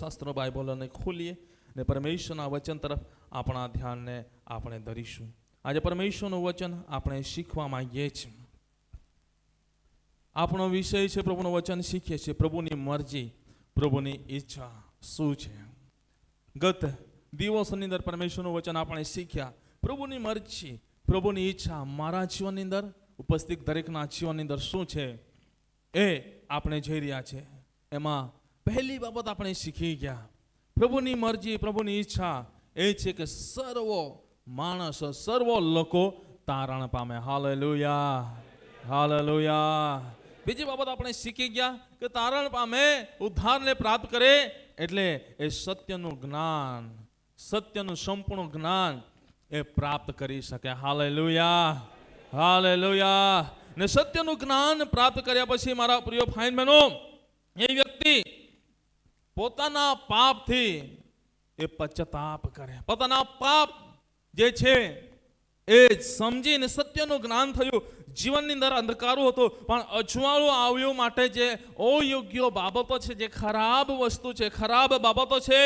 શાસ્ત્ર બાઇબલોને ખોલીએ ને પરમેશ્વરના વચન તરફ આપણા ધ્યાનને આપણે ધરીશું. આજે પરમેશ્વરનું વચન આપણે શીખવા માંગીએ છીએ. આપણો વિષય છે પ્રભુનું વચન શીખીએ છીએ. પ્રભુની મરજી, પ્રભુની ઈચ્છા શું છે. ગત દિવસોની અંદર પરમેશ્વરનું વચન આપણે શીખ્યા. પ્રભુની મરજી, પ્રભુની ઈચ્છા મારા જીવનની અંદર, ઉપસ્થિત દરેકના જીવનની અંદર શું છે એ આપણે જોઈ રહ્યા છે. એમાં પહેલી બાબત આપણે શીખી ગયા, પ્રભુની મરજી, પ્રભુની ઈચ્છા એ છે કે સર્વ માણસ, સર્વ લોકો તારણ પામે. Hallelujah, hallelujah. બીજી બાબત આપણે શીખી ગયા કે તારણ પામે, ઉદ્ધારને પ્રાપ્ત કરે એટલે એ સત્યનું જ્ઞાન, સત્યનું સંપૂર્ણ જ્ઞાન એ પ્રાપ્ત કરી શકે. Hallelujah, hallelujah. ને સત્યનું જ્ઞાન પ્રાપ્ત કર્યા પછી મારા પ્રિય ભાઈ બહેનો, એ વ્યક્તિ પોતાના પાપથી એ પશ્ચાતાપ કરે. પોતાના પાપ જે છે એ સમજીને સત્યનું જ્ઞાન થયું. જીવનની અંદર અંધકારો હતો પણ અજવાળું આવ્યું માટે જે અયોગ્ય બાબતો છે, જે ખરાબ વસ્તુ છે, ખરાબ બાબતો છે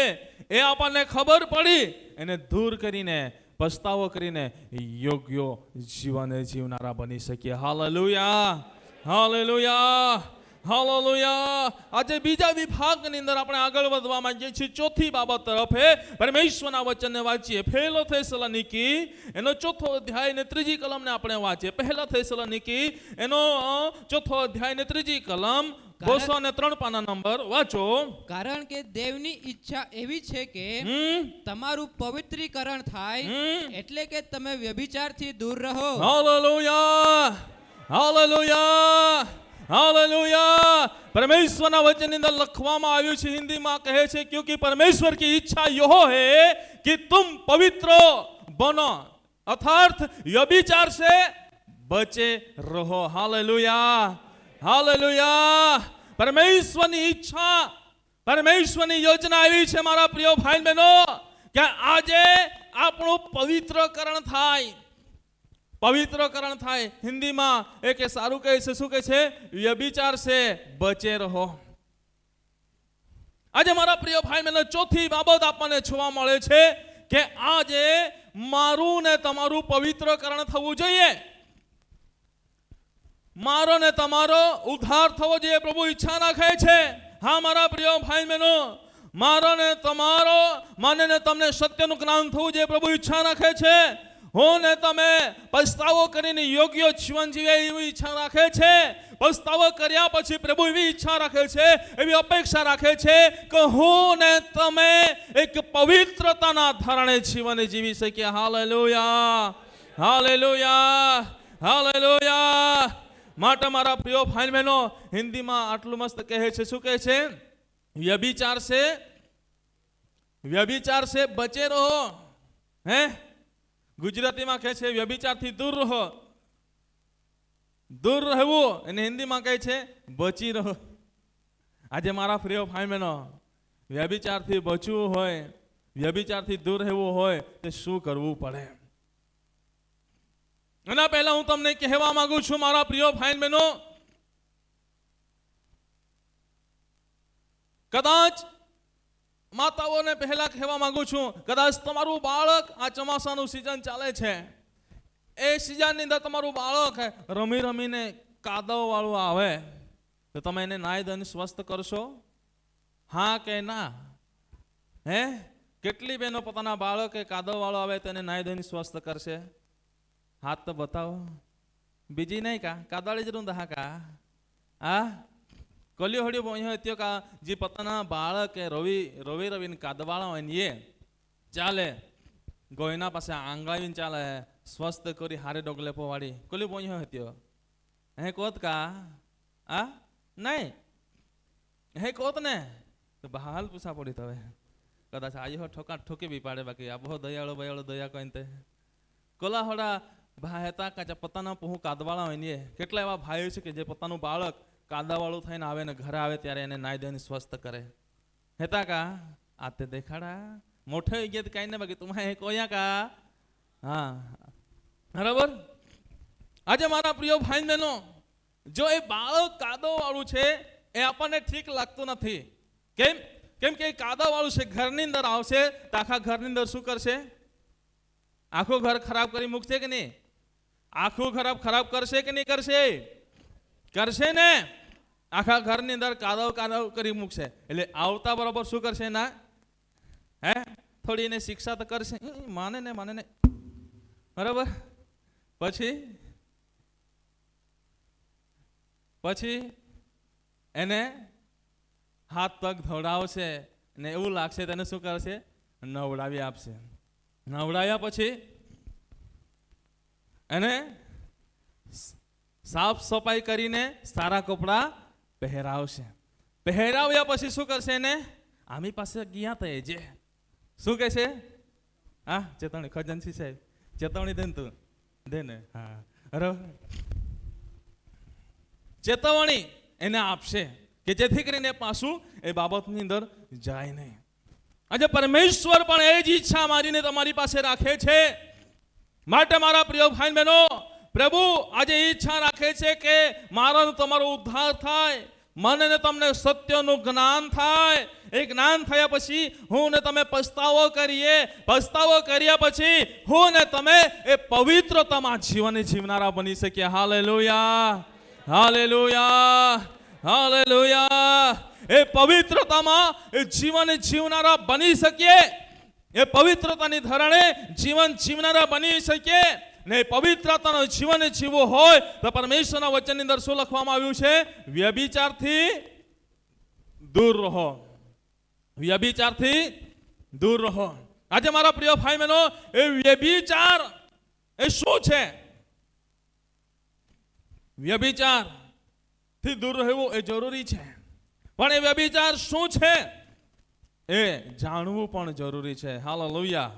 એ આપણને ખબર પડી, એને દૂર કરીને પસ્તાવો કરીને યોગ્ય જીવન જીવનારા બની શકીએ. Hallelujah, hallelujah, hallelujah. આજે બીજા વિભાગની અંદર આપણે આગળ વધવા માંગીએ છીએ. ચોથી બાબત તરફ પરમેશ્વરના વચનને વાંચીએ. પહેલો થેસલોનિકી એનો 4થો અધ્યાય ને 3જી કલમને આપણે વાંચીએ. પહેલા થેસલોનિકી એનો 4થો અધ્યાય ને 3જી કલમ 203 પાના નંબર વાંચો. કારણ કે દેવની ઈચ્છા એવી છે કે તમારું પવિત્રીકરણ થાય, એટલે કે તમે વ્યભિચારથી દૂર રહો. Hallelujah, hallelujah, hallelujah. परमेश्वर वचन अंदर लखवामा आयु छे. हिंदी में कहे छे क्योंकि परमेश्वर की इच्छा यो है कि तुम पवित्र बनो, अर्थात व्यभिचार से बचे रहो. Hallelujah, hallelujah. परमेश्वर की इच्छा, परमेश्वर की योजना आई छे मारा प्रिय भाई बहनों कि आजे आपणुं पवित्रकरण थाय, पवित्रकरण थाय. हिंदी में एक सारू कहे छे, शुं कहे छे? व्यभिचार से बचे रहो. आज मारा प्रिय भाई बहनों चौथी बाबत आपने जोवा मळे छे कि आजे मारू ने तमारू पवित्रकरण थवुं जोईए. मारो ने तमारो उद्धार थवो जोईए. प्रभु इच्छा राखे छे. हाँ मारा प्रिय भाई बहनों, मारो ने तमारो माने ने तमने सत्यनुं ज्ञान थवुं जोईए. प्रभु इच्छा राखे छे. હું ને તમે પસ્તાવો કરીને યોગ્ય જીવન જીવે એવી ઈચ્છા રાખે છે. પસ્તાવો કર્યા પછી પ્રભુ એવી ઈચ્છા રાખે છે, એવી અપેક્ષા રાખે છે કે હું ને તમે એક પવિત્રતાના ધોરણે જીવન જીવી શકીએ. Hallelujah, hallelujah, hallelujah. માટે મારા પ્રિય ભાઈ બહેનો હિન્દીમાં આટલું મસ્ત કહે છે. શું કહે છે? વ્યભિચાર से बचे रहो. હે गुजराती में कहे छे व्यभिचार थी दूर रहो. दूर रहवो અને हिंदी में कहे छे बची रहो. आज मारा प्रिय भाई बहनों व्यभिचार थी बचવું હોય, व्यभिचार थी दूर રહેવું હોય તો શું કરવું પડે? એના પહેલા હું તમને કહેવા માંગુ છું મારા પ્રિય ભાઈ બહેનો, કદાચ માતાઓને પહેલા કહેવા માંગુ છું, કદાચ તમારું બાળક આ ચોમાસાનું સીઝન ચાલે છે, એ સીઝનની અંદર તમારું બાળક રમી રમીને કાદવ વાળું આવે તો તમે એને નાઈ ધોઈને સ્વસ્થ કરશો? હા કે ના? હે કેટલી બહેનો પોતાના બાળકે કાદવ વાળો આવે તો એને નાઈ ધોઈને સ્વસ્થ કરશે? હાથ તો બતાવો. બીજી નહીં કા કાદવાળી જ રૂંધા હા કા આ કલ્યો હળ્યો અહીંયા ત્યો કા જે પોતાના બાળક રવિ રવિને કાદવાળા હોય ને એ ચાલે ગોયના પાસે આંગળાવીને ચાલે સ્વસ્થ કરી હારે ડોગલે પોવાડી કલ્યો પોયો હત્યો હે કોત કા આ નહીં હે કોત ને તો બહાલ પૂછા પડી તવે કદાચ આયો ઠોકા ઠોકી બી પાડે બાકી આ બહુ દયાળો બયાળો દયા કઈ તે કોલા હોડા ભાઈ હતા કાચા પોતાના પહુ કાદવાળા હોય ને કેટલા એવા ભાઈઓ છે કે જે પોતાનું બાળક કાદાવાળું થઈને આવે ને ઘરે આવે ત્યારે એને નાઈ દઈને સ્વસ્થ કરે. હેતા કા આતે દેખાડા મોટો ગયા કઈ ને બાકી તુમ્હા કોયા કા. હા બરાબર. આજે મારા પ્રિય ભાઈ બહેનો જો એ બાળક કાદવ વાળું છે એ આપણને ઠીક લાગતું નથી. કેમ? કેમ કે કાદવ વાળું છે, ઘરની અંદર આવશે તો આખા ઘરની અંદર શું કરશે? આખું ઘર ખરાબ કરી મૂકશે કે નહીં? આખું ખરાબ કરશે કે નહીં કરશે? કરશે ને. આખા ઘરની અંદર કાદવ કરી મૂકશે. એટલે આવતા બરોબર શું કરશે? ના હે થોડી એને શિક્ષા તો કરશે, માને ને બરાબર. પછી એને હાથ પગ ધોડાવશે ને એવું લાગશે તેને શું કરશે? નવડાવી આપશે. નવડાવ્યા પછી એને સાફ સફાઈ કરીને સારા કપડાં પહેરાવશે. પહેરાવ્યા પછી શું કરશે? એને આમી પાસે ગયા તો જે શું કહે છે? હા ચેતવણી, ખજાનસી સાહેબ ચેતવણી દે ને, તું દે ને. હા બરાબર, ચેતવણી એને આપશે કે જેથી કરીને પાછું એ બાબતની અંદર જાય નહીં. આજે પરમેશ્વર પણ એ જ ઈચ્છા મારીને તમારી પાસે રાખે છે. માટે મારા પ્રિય ભાઈ બહેનો, પ્રભુ આજે ઈચ્છા રાખે છે કે મારો તમારો ઉદ્ધાર થાય, મને ને તમને સત્યનું જ્ઞાન થાય. એ જ્ઞાન થયા પછી હું ને તમે પસ્તાવો કરીએ. પસ્તાવો કર્યા પછી હું ને તમે એ પવિત્રતામાં જીવન જીવનારા બની શકીએ. Hallelujah, hallelujah, hallelujah. એ પવિત્રતામાં એ જીવન જીવનારા બની શકીએ. એ પવિત્રતાની ધરણે જીવન જીવનારા બની શકીએ. ને પવિત્રતાનો જીવન જીવવું હોય તો પરમેશ્વરના વચનની અંદર શું લખવામાં આવ્યું છે? વ્યભિચારથી દૂર રહો. વ્યભિચારથી દૂર રહો. આજે મારા પ્રિય ભાઈ બહેનો, એ વ્યભિચાર એ શું છે? વ્યભિચાર થી દૂર રહેવું એ જરૂરી છે, પણ એ વ્યભિચાર શું છે એ જાણવું પણ જરૂરી છે. Hallelujah,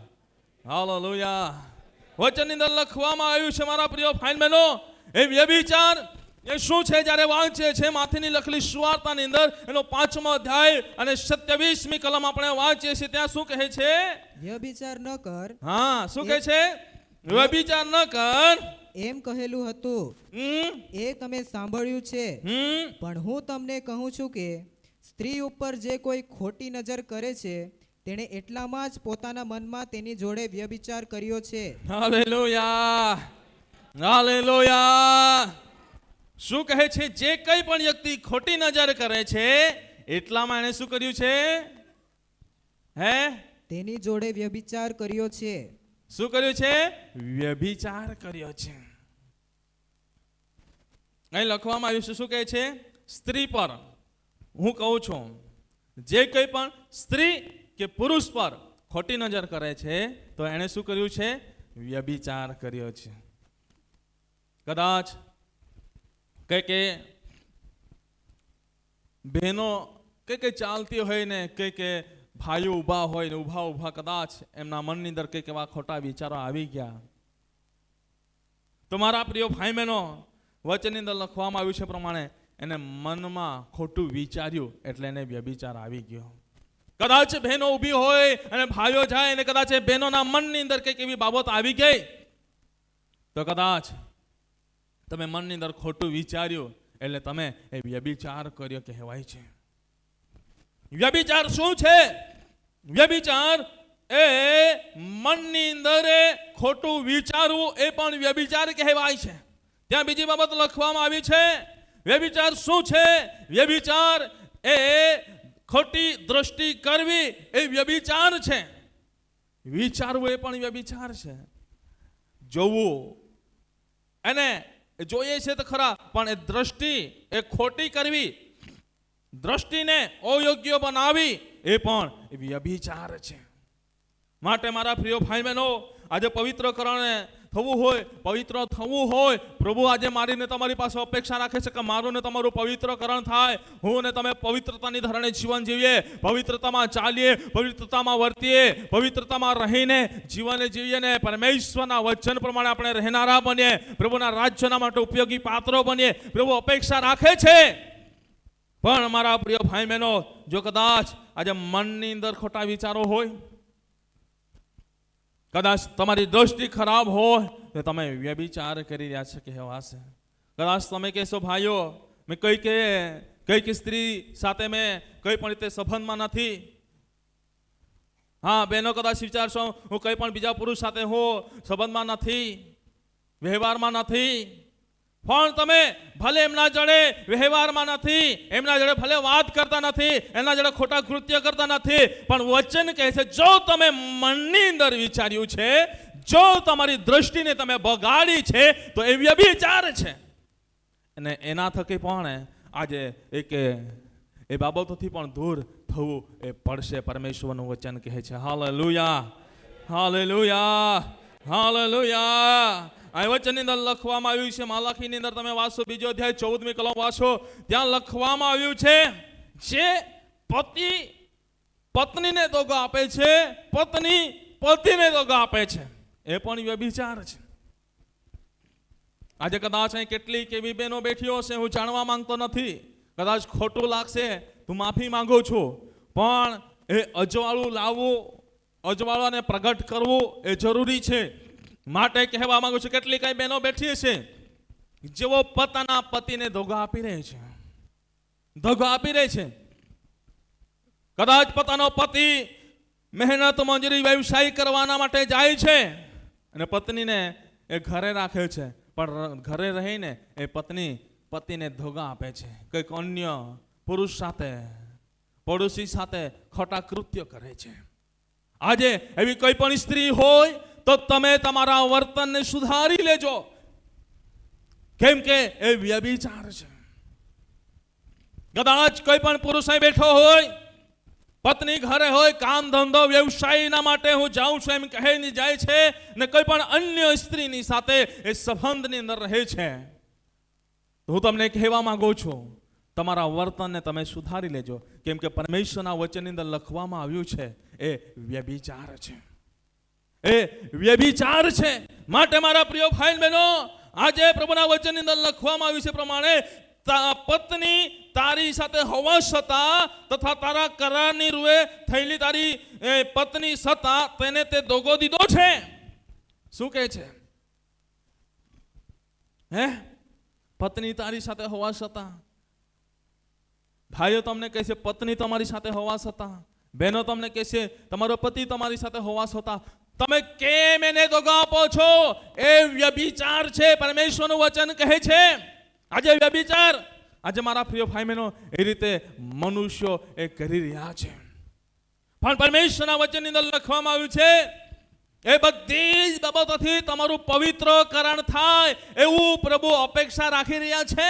hallelujah. વચનની અંદર લખવામાં આવ્યું છે મારા પ્રિય ભાઈ બહેનો, એ વ્યભિચાર એ શું છે? જ્યારે વાંચીએ છે માથેની લખેલી સુવાર્તાની અંદર એનો 5મો અધ્યાય અને 27મી કલમ આપણે વાંચીએ છીએ, ત્યાં શું કહે છે? વ્યભિચાર ન કર. હા, શું કહે છે? વ્યભિચાર ન કર એમ કહેલું હતું એ તમે સાંભળ્યું છે, પણ હું તમને કહું છું કે સ્ત્રી ઉપર જે કોઈ ખોટી નજર કરે છે તેણે એટલામાં જ પોતાના મનમાં તેની જોડે વ્યભિચાર કર્યો છે. Hallelujah, hallelujah. શું કહે છે? જે કંઈ પણ વ્યક્તિ ખોટી નજર કરે છે એટલામાં એને શું કર્યું છે? હે, તેની જોડે વ્યભિચાર કર્યો છે. શું કર્યું છે? વ્યભિચાર કર્યો છે. અહીં લખવામાં આવ્યું છે, શું કહે છે? સ્ત્રી પર હું કહું છું, જે કંઈ પણ સ્ત્રી કે પુરુષ પર ખોટી નજર કરે છે તો એણે શું કર્યું છે? વ્યભિચાર કર્યો છે. કદાચ કે બહેનો કઈ ચાલતી હોય ને કે ભાઈઓ ઊભા હોય ને ઊભા કદાચ એમના મનની અંદર કંઈક એવા ખોટા વિચારો આવી ગયા, તો મારા પ્રિય ભાઈ બહેનો, વચનની અંદર લખવામાં આવ્યું છે પ્રમાણે એને મનમાં ખોટું વિચાર્યું એટલે એને વ્યભિચાર આવી ગયો. કદાચ બહેનો ઊભી હોય અને ભાઈઓ જાય અને કદાચ એ બહેનોના મનની અંદર કંઈક એવી બાબત આવી ગઈ તો કદાચ તમે મનની અંદર ખોટું વિચાર્યું એટલે તમે એ વ્યભિચાર કર્યો કહેવાય છે. વ્યભિચાર શું છે? વ્યભિચાર એ મનની અંદર ખોટું વિચારવું એ પણ વ્યભિચાર કહેવાય છે. ત્યાં બીજી બાબત લખવામાં આવી છે. વ્યભિચાર શું છે? વ્યભિચાર એ ખોટી દ્રષ્ટિ કરવી એ વ્યભિચાર છે. વિચારવું એ પણ વ્યભિચાર છે. જોવું અને જોઈએ છે તો ખરા, પણ એ દ્રષ્ટિ એ ખોટી કરવી, દ્રષ્ટિને અયોગ્ય બનાવી એ પણ વ્યભિચાર છે. માટે મારા પ્રિય ભાઈ બહેનો, આજે પવિત્રકરણ પવિત્ર થવું હોય, પ્રભુ આજે મારીને તમારી પાસે અપેક્ષા રાખે છે કે મારું ને તમારું પવિત્રકરણ થાય, હું ને તમે પવિત્રતાની ધરણે જીવન જીવીએ, પવિત્રતામાં ચાલીએ, પવિત્રતામાં વર્તીએ, પવિત્રતામાં રહીને જીવન જીવીએ ને પરમેશ્વરના વચન પ્રમાણે આપણે રહેનારા બનીએ, પ્રભુના રાજ્યના માટે ઉપયોગી પાત્રો બનીએ. પ્રભુ અપેક્ષા રાખે છે. પણ મારા પ્રિય ભાઈ બહેનો, જો કદાચ આજે મનની અંદર ખોટા વિચારો હોય, કદાચ તમારી દ્રષ્ટિ ખરાબ હોય તો તમે વ્યભિચાર કરી રહ્યા છો કહેવાશે. કદાચ તમે કહેશો, ભાઈઓ મેં કઈ સ્ત્રી સાથે મેં કઈ પણ રીતે સંબંધમાં નથી, હા, બહેનો કદાચ વિચારશો હું કંઈ પણ બીજા પુરુષ સાથે હું સંબંધમાં નથી, વ્યવહારમાં નથી, પણ તમે ભલે એમના જોડે વ્યવહારમાં નથી, એમના જોડે ભલે વાત કરતા નથી, એમના જોડે ખોટા કૃત્ય કરતા નથી, પણ વચન કહે છે જો તમે મનની અંદર વિચાર્યું છે, જો તમારી દ્રષ્ટિને તમે બગાડી છે તો એ વ્યભિચાર છે. અને એના થકી પણ આજે એ બાબતોથી પણ દૂર થવું એ પડશે. પરમેશ્વરનું વચન કહે છે. Hallelujah, hallelujah, hallelujah. આ વચનની અંદર લખવામાં આવ્યું છે, માલાખીની અંદર તમે વાંચો, 2 અધ્યાય 14મી કલમ વાંચો, ત્યાં લખવામાં આવ્યું છે જે પતિ પત્નીને દગો આપે છે, પત્ની પતિને દગો આપે છે, એ પણ વ્યભિચાર છે. આજે કદાચ અહીં કેટલીક એવી બહેનો બેઠી હશે, હું જાણવા માંગતો નથી, કદાચ ખોટું લાગશે તો માફી માંગુ છું, પણ એ અજવાળું લાવવું, અજવાળાને પ્રગટ કરવું એ જરૂરી છે. માટે કહેવા માંગુ છું, કેટલી કઈ બહેનો બેઠી છે જેઓ પોતાના પતિને ધોગો આપી રહે છે, ધોગો આપી રહે છે. કદાચ પોતાનો પતિ મહેનત મજૂરી વ્યવસાય કરવાના માટે જાય છે અને પત્નીને એ ઘરે રાખે છે, પણ ઘરે રહીને એ પત્ની પતિને ધોગા આપે છે, કંઈક અન્ય પુરુષ સાથે, પડોશી સાથે ખોટા કૃત્ય કરે છે. આજે એવી કોઈ પણ સ્ત્રી હોય તો તમે તમારા વર્તનને સુધારી લેજો, કેમ કે એ વ્યભિચાર છે. કદાચ કોઈ પણ પુરુષ અહીં બેઠો હોય, પત્ની ઘરે હોય, કામ ધંધો વ્યવસાયના માટે હું જાઉં છું એમ કહીને જાય છે ને કોઈ પણ અન્ય સ્ત્રીની સાથે એ સંબંધની અંદર રહે છે, હું તમને કહેવા માંગુ છું તમારા વર્તનને તમે સુધારી લેજો, કેમ કે પરમેશ્વરના વચનની અંદર લખવામાં આવ્યું છે એ વ્યભિચાર છે, એ વ્યભિચાર છે. માટે મારા પ્રિય ભાઈ બહેનો, આજે પ્રભુના વચનની અંદર લખવામાં આવ્યું છે પ્રમાણે પત્ની તારી સાથે હોવા છતાં તથા તારા કરારની રૂએ થયેલી તારી પત્ની છતાં તેને તે દગો દીધો છે. શું કહે છે? હે, પત્ની તારી સાથે હોવા છતાં, ભાઈઓ તમને કહે છે પત્ની તમારી સાથે હોવા છતાં, બહેનો તમને કહે છે તમારો પતિ તમારી સાથે હોવા છતાં તમે કેમ એને દગો આપો છો? એ વ્યભિચાર છે. પરમેશ્વરનું વચન કહે છે આજે વ્યભિચાર, આજે મારા પ્રિય ભાઈ બહેનો એ રીતે મનુષ્યો એ કરી રહ્યા છે. પણ પરમેશ્વરના વચનની અંદર લખવામાં આવ્યું છે એ બધી જ બાબતોથી તમારું પવિત્રકરણ થાય એવું પ્રભુ અપેક્ષા રાખી રહ્યા છે.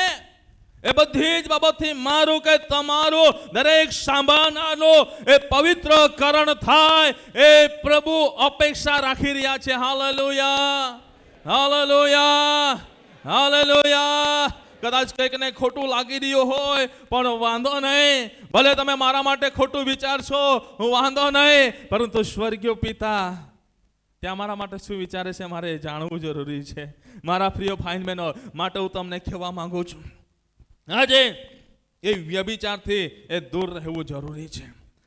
એ બધી જ બાબતથી મારું કે તમારું દરેક સાંભળનારનો એ પવિત્રકરણ થાય એ પ્રભુ અપેક્ષા રાખી રહ્યા છે. Hallelujah, hallelujah, hallelujah. કદાચ કંઈકને ખોટું લાગી રહ્યું હોય પણ વાંધો નહીં, ભલે તમે મારા માટે ખોટું વિચારશો, વાંધો નહીં, પરંતુ સ્વર્ગીય પિતા ત્યાં મારા માટે શું વિચારે છે મારે જાણવું જરૂરી છે. મારા પ્રિય ભાઈ બહેનો, માટે હું તમને કહેવા માંગુ છું આજે એ વ્યભિચારથી એ દૂર રહેવું જરૂરી છે.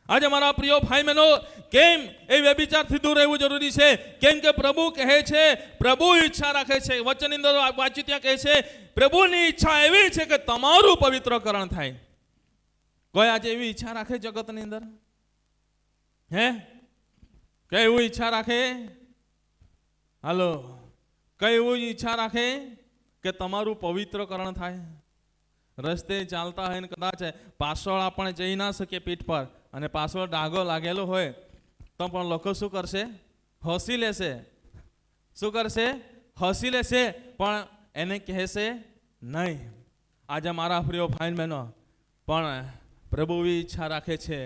આજે મારા પ્રિય ભાઈ બહેનો, કેમ એ વ્યભિચારથી દૂર રહેવું જરૂરી છે? કેમ કે પ્રભુ કહે છે, પ્રભુ ઈચ્છા રાખે છે, વચનની અંદર વાંચ્યું ત્યાં કહે છે પ્રભુની ઈચ્છા એવી છે કે તમારું પવિત્રકરણ થાય. કોઈ આજે એવી ઈચ્છા રાખે જગતની અંદર? હે, કઈ એવું ઈચ્છા રાખે? હાલો, કઈ એવું ઈચ્છા રાખે કે તમારું પવિત્રકરણ થાય? રસ્તે ચાલતા હોય ને કદાચ પાછળ આપણે જઈ ના શકીએ પીઠ પર, અને પાછળ ડાઘો લાગેલો હોય તો પણ લોકો શું કરશે? હસી લેશે. શું કરશે? હસી લેશે, પણ એને કહેશે નહીં. આજે મારા પ્રિય ભાઈ બહેનો, પણ પ્રભુ એવી ઈચ્છા રાખે છે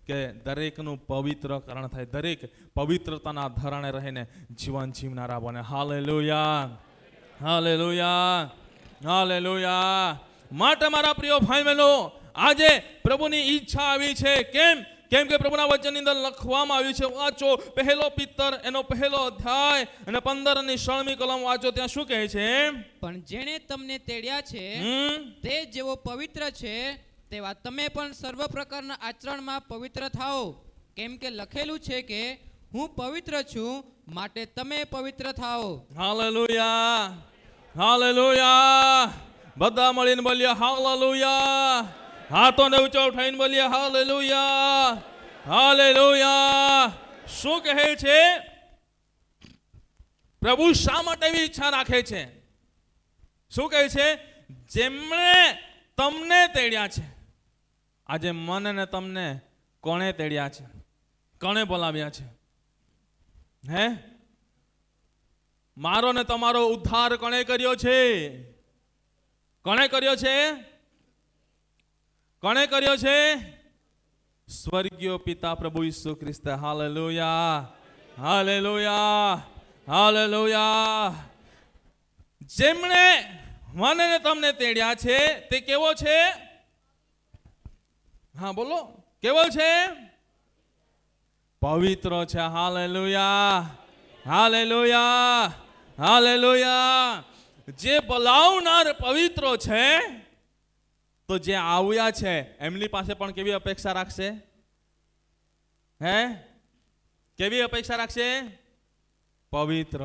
કે દરેકનું પવિત્રકરણ થાય, દરેક પવિત્રતાના ધરણે રહીને જીવન જીવનારા બને. Hallelujah, hallelujah, hallelujah. માટે મારા પ્રિય ભાઈ બહેનો, આજે પ્રભુની ઈચ્છા આવી છે. કેમ કે પ્રભુના વચનની અંદર લખવામાં આવ્યું છે, વાંચો પહેલો પિત્તર એનો પહેલો અધ્યાય અને 15 અને 16મી કલમ વાંચો, ત્યાં શું કહે છે? પણ જેણે તમને તેડ્યા છે તે જેવો પવિત્ર છે તેવા તમે પણ સર્વ પ્રકારના આચરણમાં પવિત્ર થાઓ, કેમ કે લખેલું છે કે હું પવિત્ર છું માટે તમે પવિત્ર થાઓ. Hallelujah, hallelujah. બધા મળીને બોલીએ હાલેલુયા. હાથોને ઊંચો ઉઠાઈને બોલીએ હાલેલુયા, હાલેલુયા. શું કહે છે? પ્રભુ શા માટે એવી ઈચ્છા રાખે છે? શું કહે છે? જેમણે તમને તેડ્યા છે. આજે મને ને તમને કોણે તેડ્યા છે? કોણે બોલાવ્યા છે? હે? મારો ને તમારો ઉદ્ધાર કોણે કર્યો છે? કોણે કર્યો છે? કોણે કર્યો છે? સ્વર્ગીય પિતા પ્રભુ ઈસુ ખ્રિસ્ત. Hallelujah, hallelujah, hallelujah. જેમણે મને ને તમને તેડ્યા છે તે કેવો છે? હા બોલો, કેવો છે? પવિત્ર છે. Hallelujah, hallelujah, hallelujah. જે બોલાવનાર પવિત્ર છે તો જે આવ્યા છે એમની પાસે પણ કેવી અપેક્ષા રાખશે? હે? કેવી અપેક્ષા રાખશે? પવિત્ર,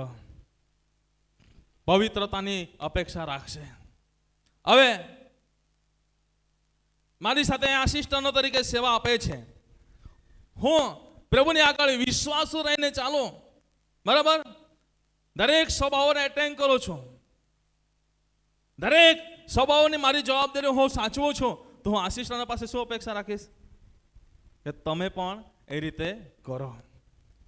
પવિત્રતાની અપેક્ષા રાખશે. હવે મારી સાથે આસિસ્ટન્ટો તરીકે સેવા આપે છે. હું પ્રભુની આગળ વિશ્વાસુ રહીને ચાલો, બરાબર? દરેક સભાઓને એટેન્ડ કરું છું. દરેક સભાઓની મારી જવાબદારી હું સાચવું છું. તો હું આસિસ્ટન્ટ પાસે શું અપેક્ષા રાખીશ? કે તમે પણ એ રીતે કરો,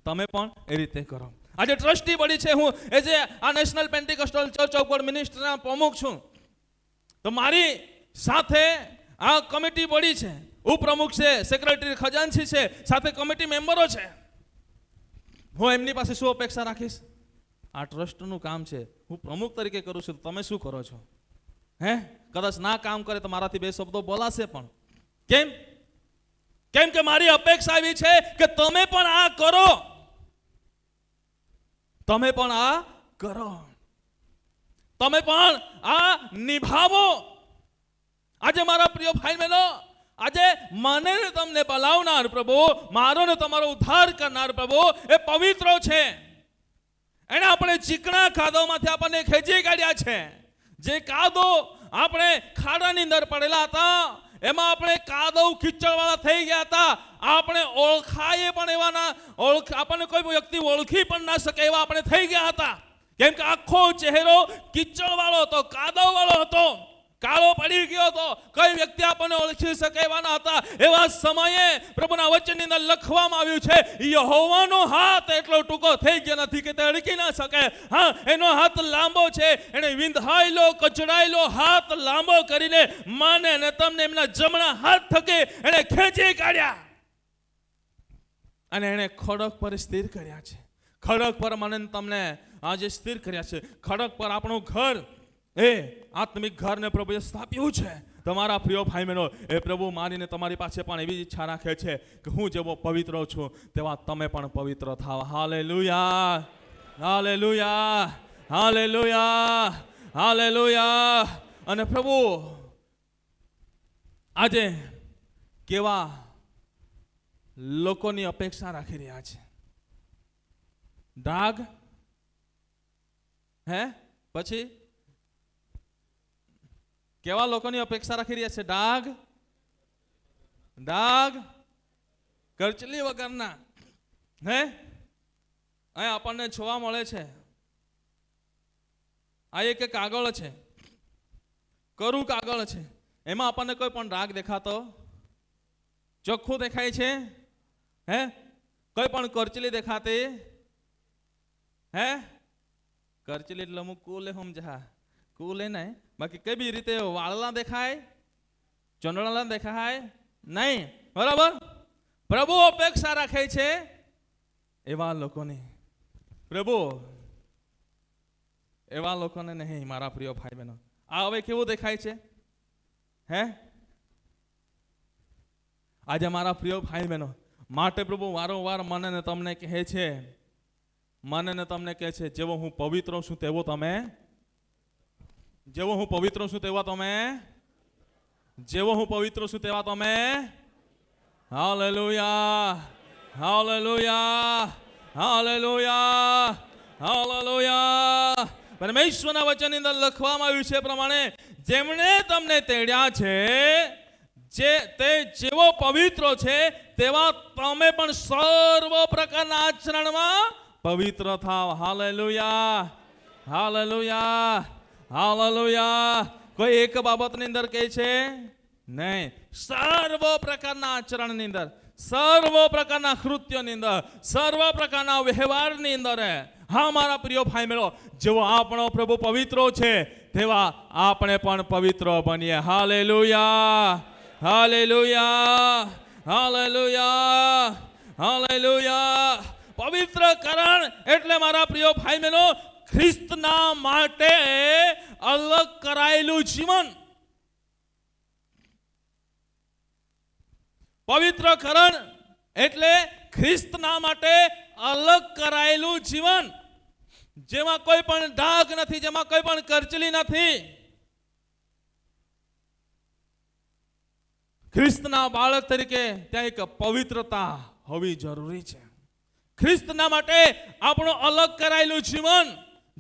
તમે પણ એ રીતે કરો. આજે ટ્રસ્ટી બોડી છે, હું એ જે આ નેશનલ પેન્ટિકોસ્ટલ ચર્ચ ઓફ ગોડ મિનિસ્ટ્રીના પ્રમુખ છું. તો મારી સાથે આ કમિટી બોડી છે, ઉપપ્રમુખ છે, સેક્રેટરી ખજાનચી છે, સાથે કમિટી મેમ્બરો છે. હું એમની પાસે શું અપેક્ષા રાખીશ? આ ટ્રસ્ટનું કામ છે, હું પ્રમુખ તરીકે કરું છું, તમે શું કરો છો? હે? કદાચ ના કામ કરે તો મારાથી બે શબ્દો બોલાશે, પણ કેમ? કેમ કે મારી અપેક્ષા એવી છે કે તમે પણ આ કરો, તમે પણ આ કરો, તમે પણ આ નિભાવો. આજે મારા પ્રિય ભાઈ બહેનો, આજે મને ને તમને બોલાવનાર પ્રભુ, મારો ને તમારો ઉદ્ધાર કરનાર પ્રભુ એ પવિત્ર છે. એને આપણે ચીકણા કાદવમાંથી આપણને ખેંચી કાઢ્યા છે. જે કાદવ આપણે ખાડાની અંદર પડેલા હતા, એમાં આપણે કાદવ કીચડવાળા થઈ ગયા હતા. આપણે ઓળખાઈએ પણ એવા ના, આપણને કોઈ વ્યક્તિ ઓળખી પણ ના શકે એવા આપણે થઈ ગયા હતા. કેમ કે આખો ચહેરો કીચડવાળો હતો, કાદવવાળો હતો, કાળો પડી ગયો હતો. કોઈ વ્યક્તિ આપણને ઓળખી શકે એવા ના હતા. એવા સમયે પ્રભુના વચનની અંદર લખવામાં આવ્યું છે, યહોવાનો હાથ એટલો ટૂંકો થઈ ગયો નથી કે તે અડકી ના શકે. હા, એનો હાથ લાંબો છે. એને વિંધાયેલો, કચડાયેલો હાથ લાંબો કરીને મને અને તમને એમના જમણા હાથ થકી એને ખેંચી કાઢ્યા અને એને ખડક પર સ્થિર કર્યા છે. ખડક પર મને તમને આજે સ્થિર કર્યા છે. ખડક પર આપણું ઘર, એ આત્મિક ઘરને પ્રભુએ સ્થાપ્યું છે. તમારા પ્રિય ભાઈ બહેનો, એ પ્રભુ મારીને તમારી પાસે પણ એવી ઈચ્છા રાખે છે કે હું જેવો પવિત્ર છું તેવા તમે પણ પવિત્ર થાવ. Hallelujah, hallelujah, hallelujah, hallelujah. અને પ્રભુ આજે કેવા લોકોની અપેક્ષા રાખી રહ્યા છે? ડાઘ, હે? પછી કેવા લોકોની અપેક્ષા રાખી રહ્યા છે? ડાઘ, ડાઘ, કરચલી વગરના. હે? અહીં આપણને જોવા મળે છે. આ એક કાગળ છે, કરું કાગળ છે. એમાં આપણને કોઈ પણ ડાઘ દેખાતો? ચોખ્ખું દેખાય છે? હે? કોઈ પણ કરચલી દેખાતી? હે? કરચલી એટલે અમુક કુલે સમજા, કુલે નહીં, બાકી કઈ રીતે વાળલા દેખાય, ચંડળા દેખાય નહીં, બરાબર? પ્રભુ અપેક્ષા રાખે છે એવા લોકોની. પ્રભુ એવા લોકોને નહીં, મારા પ્રિય ભાઈ બહેનો. આ હવે કેવું દેખાય છે? હે? આજે મારા પ્રિય ભાઈ બહેનો, માટે પ્રભુ વારંવાર મને ને તમને કહે છે, મને ને તમને કહે છે, જેવો હું પવિત્ર છું તેવો તમે, જેવો હું પવિત્ર છું તેવા તમે, જેવો હું પવિત્ર છું તેવા તમે. Hallelujah, hallelujah, hallelujah, hallelujah. પરમેશ્વરના વચનની અંદર લખવામાં આવ્યું છે પ્રમાણે, જેમણે તમને તેડ્યા છે, તે જેવો પવિત્ર છે તેવા તમે પણ સર્વ પ્રકારના આચરણમાં પવિત્ર થાવ. Hallelujah, hallelujah, hallelujah. કોઈ એક બાબતની અંદર કહે છે નહીં, સર્વ પ્રકારના આચરણની અંદર, સર્વ પ્રકારના કૃત્યોની અંદર, સર્વ પ્રકારના વ્યવહારની અંદર. હા મારા પ્રિય ભાઈ બહેનો, જેવો આપણો પ્રભુ પવિત્ર છે તેવા આપણે પણ પવિત્ર બનીએ. Hallelujah, hallelujah, hallelujah, hallelujah. પવિત્રકરણ એટલે મારા પ્રિય ભાઈ બહેનો ખ્રિસ્તના માટે અલગ કરાયેલું જીવન. પવિત્રકરણ એટલે ખ્રિસ્તના માટે અલગ કરાયેલું જીવન, જેમાં કોઈ પણ ડાઘ નથી, જેમાં કોઈ પણ કરચલી નથી. ખ્રિસ્તના બાળક તરીકે ત્યાં એક પવિત્રતા હોવી જરૂરી છે. ખ્રિસ્તના માટે આપણું અલગ કરાયેલું જીવન,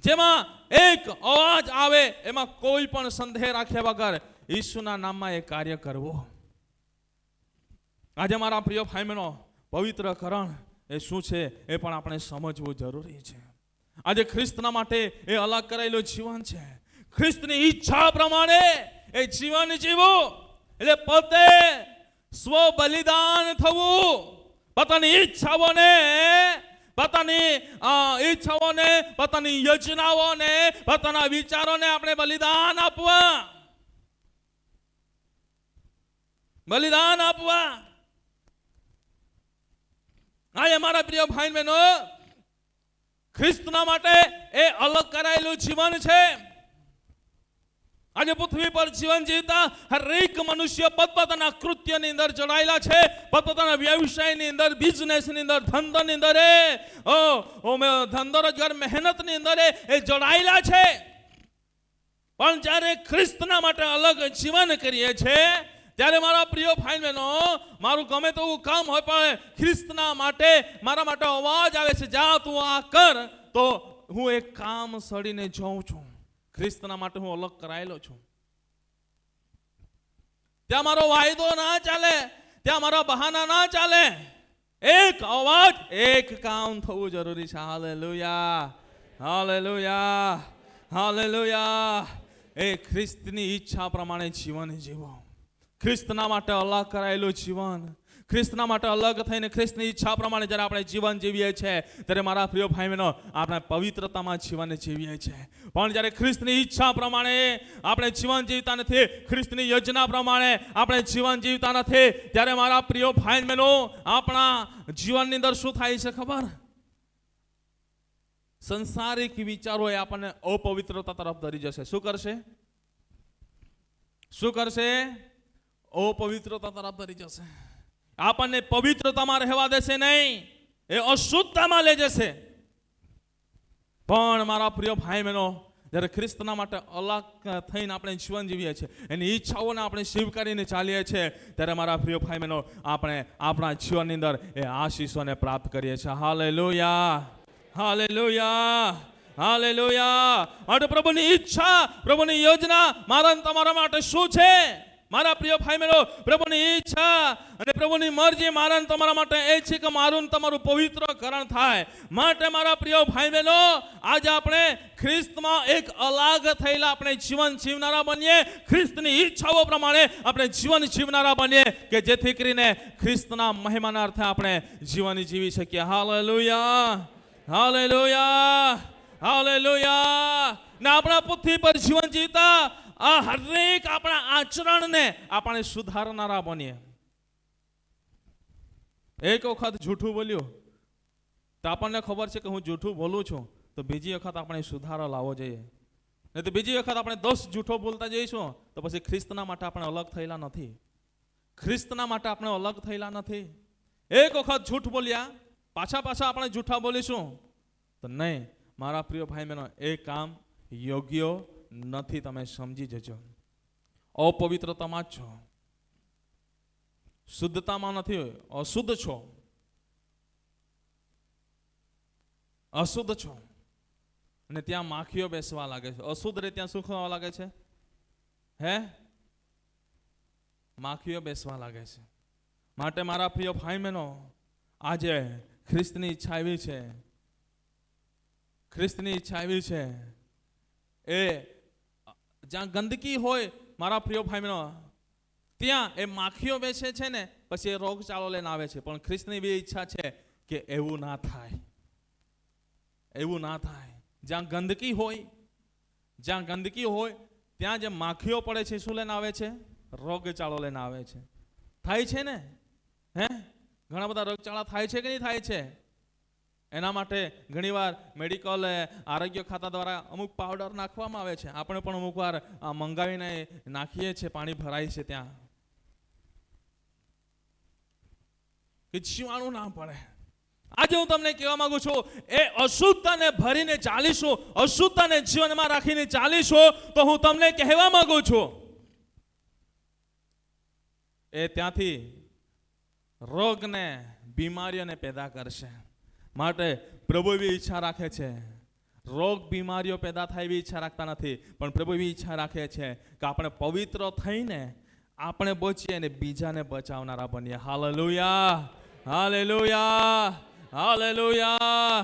જેમાં એક અવાજ આવે, એમાં કોઈ પણ સંદેહ રાખ્યા વગર ઈસુના નામમાં એ કાર્ય કરવો. આજે મારા પ્રિય ભાઈ બહેનો, પવિત્રકરણ એ શું છે એ પણ આપણે સમજવું જરૂરી છે. આજે ખ્રિસ્તના માટે એ અલગ કરાયેલું જીવન છે. ખ્રિસ્તની ઈચ્છા પ્રમાણે એ જીવન જીવવું એટલે પોતે સ્વ બલિદાન થવું, પોતાની ઈચ્છાઓને, પોતાની યોજનાઓને, પોતાના વિચારોને આપણે બલિદાન આપવા, બલિદાન આપવા. આજે મારા પ્રિય ભાઈ બહેનો, ખ્રિસ્તના માટે એ અલગ કરાયેલું જીવન છે. આજે પૃથ્વી પર જીવન જીવતા હરેક મનુષ્ય પોતપોતાના કૃત્યની અંદર જોડાયેલા છે, પોતપોતાના વ્યવસાયની અંદર, બિઝનેસની અંદર, ધંધાની અંદર, ધંધો રોજગાર, મહેનતની અંદર એ જોડાયેલા છે. પણ જ્યારે ખ્રિસ્તના માટે અલગ જીવન કરીએ છીએ ત્યારે મારા પ્રિય ભાઈ બહેનો, મારું ગમે તેવું કામ હોય પણ ખ્રિસ્તના માટે મારા માટે અવાજ આવે છે, જા તું આ કર, તો હું એક કામ સડીને જાઉં છું. ખ્રિસ્તના માટે હું અલગ કરાયેલો છું. ત્યાં મારો વાયદો ના ચાલે, ત્યાં મારા બહાના ના ચાલે. એક અવાજ, એક કામ થવું જરૂરી છે. Hallelujah, hallelujah, hallelujah. એ ખ્રિસ્તની ઈચ્છા પ્રમાણે જીવન જીવો. ખ્રિસ્તના માટે અલગ કરાયેલું જીવન, ખ્રિસ્તના માટે અલગ થઈને ખ્રિસ્તની ઈચ્છા પ્રમાણે જ્યારે આપણે જીવન જીવીએ છીએ ત્યારે મારા પ્રિય ભાઈ બહેનો આપણે પવિત્રતામાં જીવન જીવીએ છીએ. પણ જ્યારે ખ્રિસ્તની ઈચ્છા પ્રમાણે આપણે જીવન જીવતા નથી, ખ્રિસ્તની યોજના પ્રમાણે આપણે જીવન જીવતા નથી, ત્યારે મારા પ્રિય ભાઈ બહેનો આપણા જીવનની અંદર શું થાય છે ખબર? સંસારિક વિચારો એ આપણને અપવિત્રતા તરફ ધરી જશે. શું કરશે? શું કરશે? અપવિત્રતા તરફ ધરી જશે. આપણને પવિત્રતામાં રહેવા દેશે નહીં, એ અશુદ્ધતામાં લઈ જશે. પણ મારા પ્રિય ભાઈ બહેનો, જ્યારે ખ્રિસ્તના માટે અલગ થઈને આપણે જીવન જીવીએ છીએ, એની ઈચ્છાઓને આપણે સ્વીકારીને ચાલીએ છીએ, ત્યારે મારા પ્રિય ભાઈ બહેનો આપણે આપણા જીવનની અંદર એ આશીષોને પ્રાપ્ત કરીએ છીએ. Hallelujah, hallelujah, hallelujah. માટે પ્રભુની ઈચ્છા, પ્રભુની યોજના મારા તમારા માટે શું છે? મારા પ્રિય ભાઈ બહેનો, પ્રભુની ઈચ્છા અને પ્રભુની મરજી મારા તમારા માટે એ છે કે મારું તમારું પવિત્રકરણ થાય. માટે મારા પ્રિય ભાઈ બહેનો, આજે આપણે ખ્રિસ્તમાં એક અલગ થયેલા આપણે જીવન જીવનારા બનીએ, ખ્રિસ્તની ઈચ્છાઓ પ્રમાણે આપણે જીવન જીવનારા બનીએ, કે જેથી કરીને ખ્રિસ્તના મહિમાના અર્થે આપણે જીવન જીવી શકીએ. Hallelujah, hallelujah, hallelujah. ને આપણા પૃથ્વી પર જીવન જીવતા આ હરેક આપણા આચરણને આપણે સુધારનારા બનીએ. એક વખત જૂઠું બોલ્યું તો આપણને ખબર છે કે હું જૂઠું બોલું છું, તો બીજી વખત આપણે સુધારો લાવવો જોઈએ. નહીં તો બીજી વખત આપણે 10 જૂઠો બોલતા જઈશું તો પછી ખ્રિસ્તના માટે આપણે અલગ થયેલા નથી. ખ્રિસ્તના માટે આપણે અલગ થયેલા નથી. એક વખત જૂઠ બોલ્યા, પાછા આપણે જૂઠા બોલીશું તો નહીં. મારા પ્રિય ભાઈ બહેનો, એ કામ યોગ્ય નથી. તમે સમજી જજો. અપવિત્રતામાં જ છો, શુદ્ધતામાં નથી, અશુદ્ધ છો, અશુદ્ધ છો. અને ત્યાં માખીઓ બેસવા લાગે છે. અશુદ્ધ રે ત્યાં શું થવા લાગે છે? હે? માખીઓ બેસવા લાગે છે. માટે મારા પ્રિય ભાઈ બહેનો, આજે ખ્રિસ્તની ઈચ્છા એવી છે, ખ્રિસ્તની ઈચ્છા એવી છે, એ જ્યાં ગંદકી હોય મારા પ્રિય ભાઈ બહેનો, ત્યાં એ માખીઓ બેસે છે ને, પછી એ રોગચાળો લઈને આવે છે. પણ ખ્રિસ્તની એવી ઈચ્છા છે કે એવું ના થાય, એવું ના થાય. જ્યાં ગંદકી હોય, જ્યાં ગંદકી હોય ત્યાં જે માખીઓ પડે છે, શું લઈને આવે છે? રોગચાળો લઈને આવે છે. થાય છે ને? હે, ઘણા બધા રોગચાળા થાય છે કે નહીં થાય છે? એના માટે ઘણીવાર મેડિકલ આરોગ્ય ખાતા દ્વારા અમુક પાવડર નાખવામાં આવે છે. આપણે પણ અમુક વાર મંગાવીને નાખીએ છીએ, પાણી ભરાય છે ત્યાં, કે જીવાણુ ના પડે. આજે હું તમને કહેવા માંગુ છું, એ અશુદ્ધતાને ભરીને ચાલીશું, અશુદ્ધતાને જીવનમાં રાખીને ચાલીશું, તો હું તમને કહેવા માંગુ છું, એ ત્યાંથી રોગને, બીમારીઓને પેદા કરશે. માટે પ્રભુ એવી ઈચ્છા રાખે છે, રોગ બીમારીઓ પેદા થાય એવી ઈચ્છા રાખતા નથી, પણ પ્રભુ એવી ઈચ્છા રાખે છે કે આપણે પવિત્ર થઈને આપણે બચીએ અને બીજાને બચાવનારા બનીએ. Hallelujah, hallelujah, hallelujah,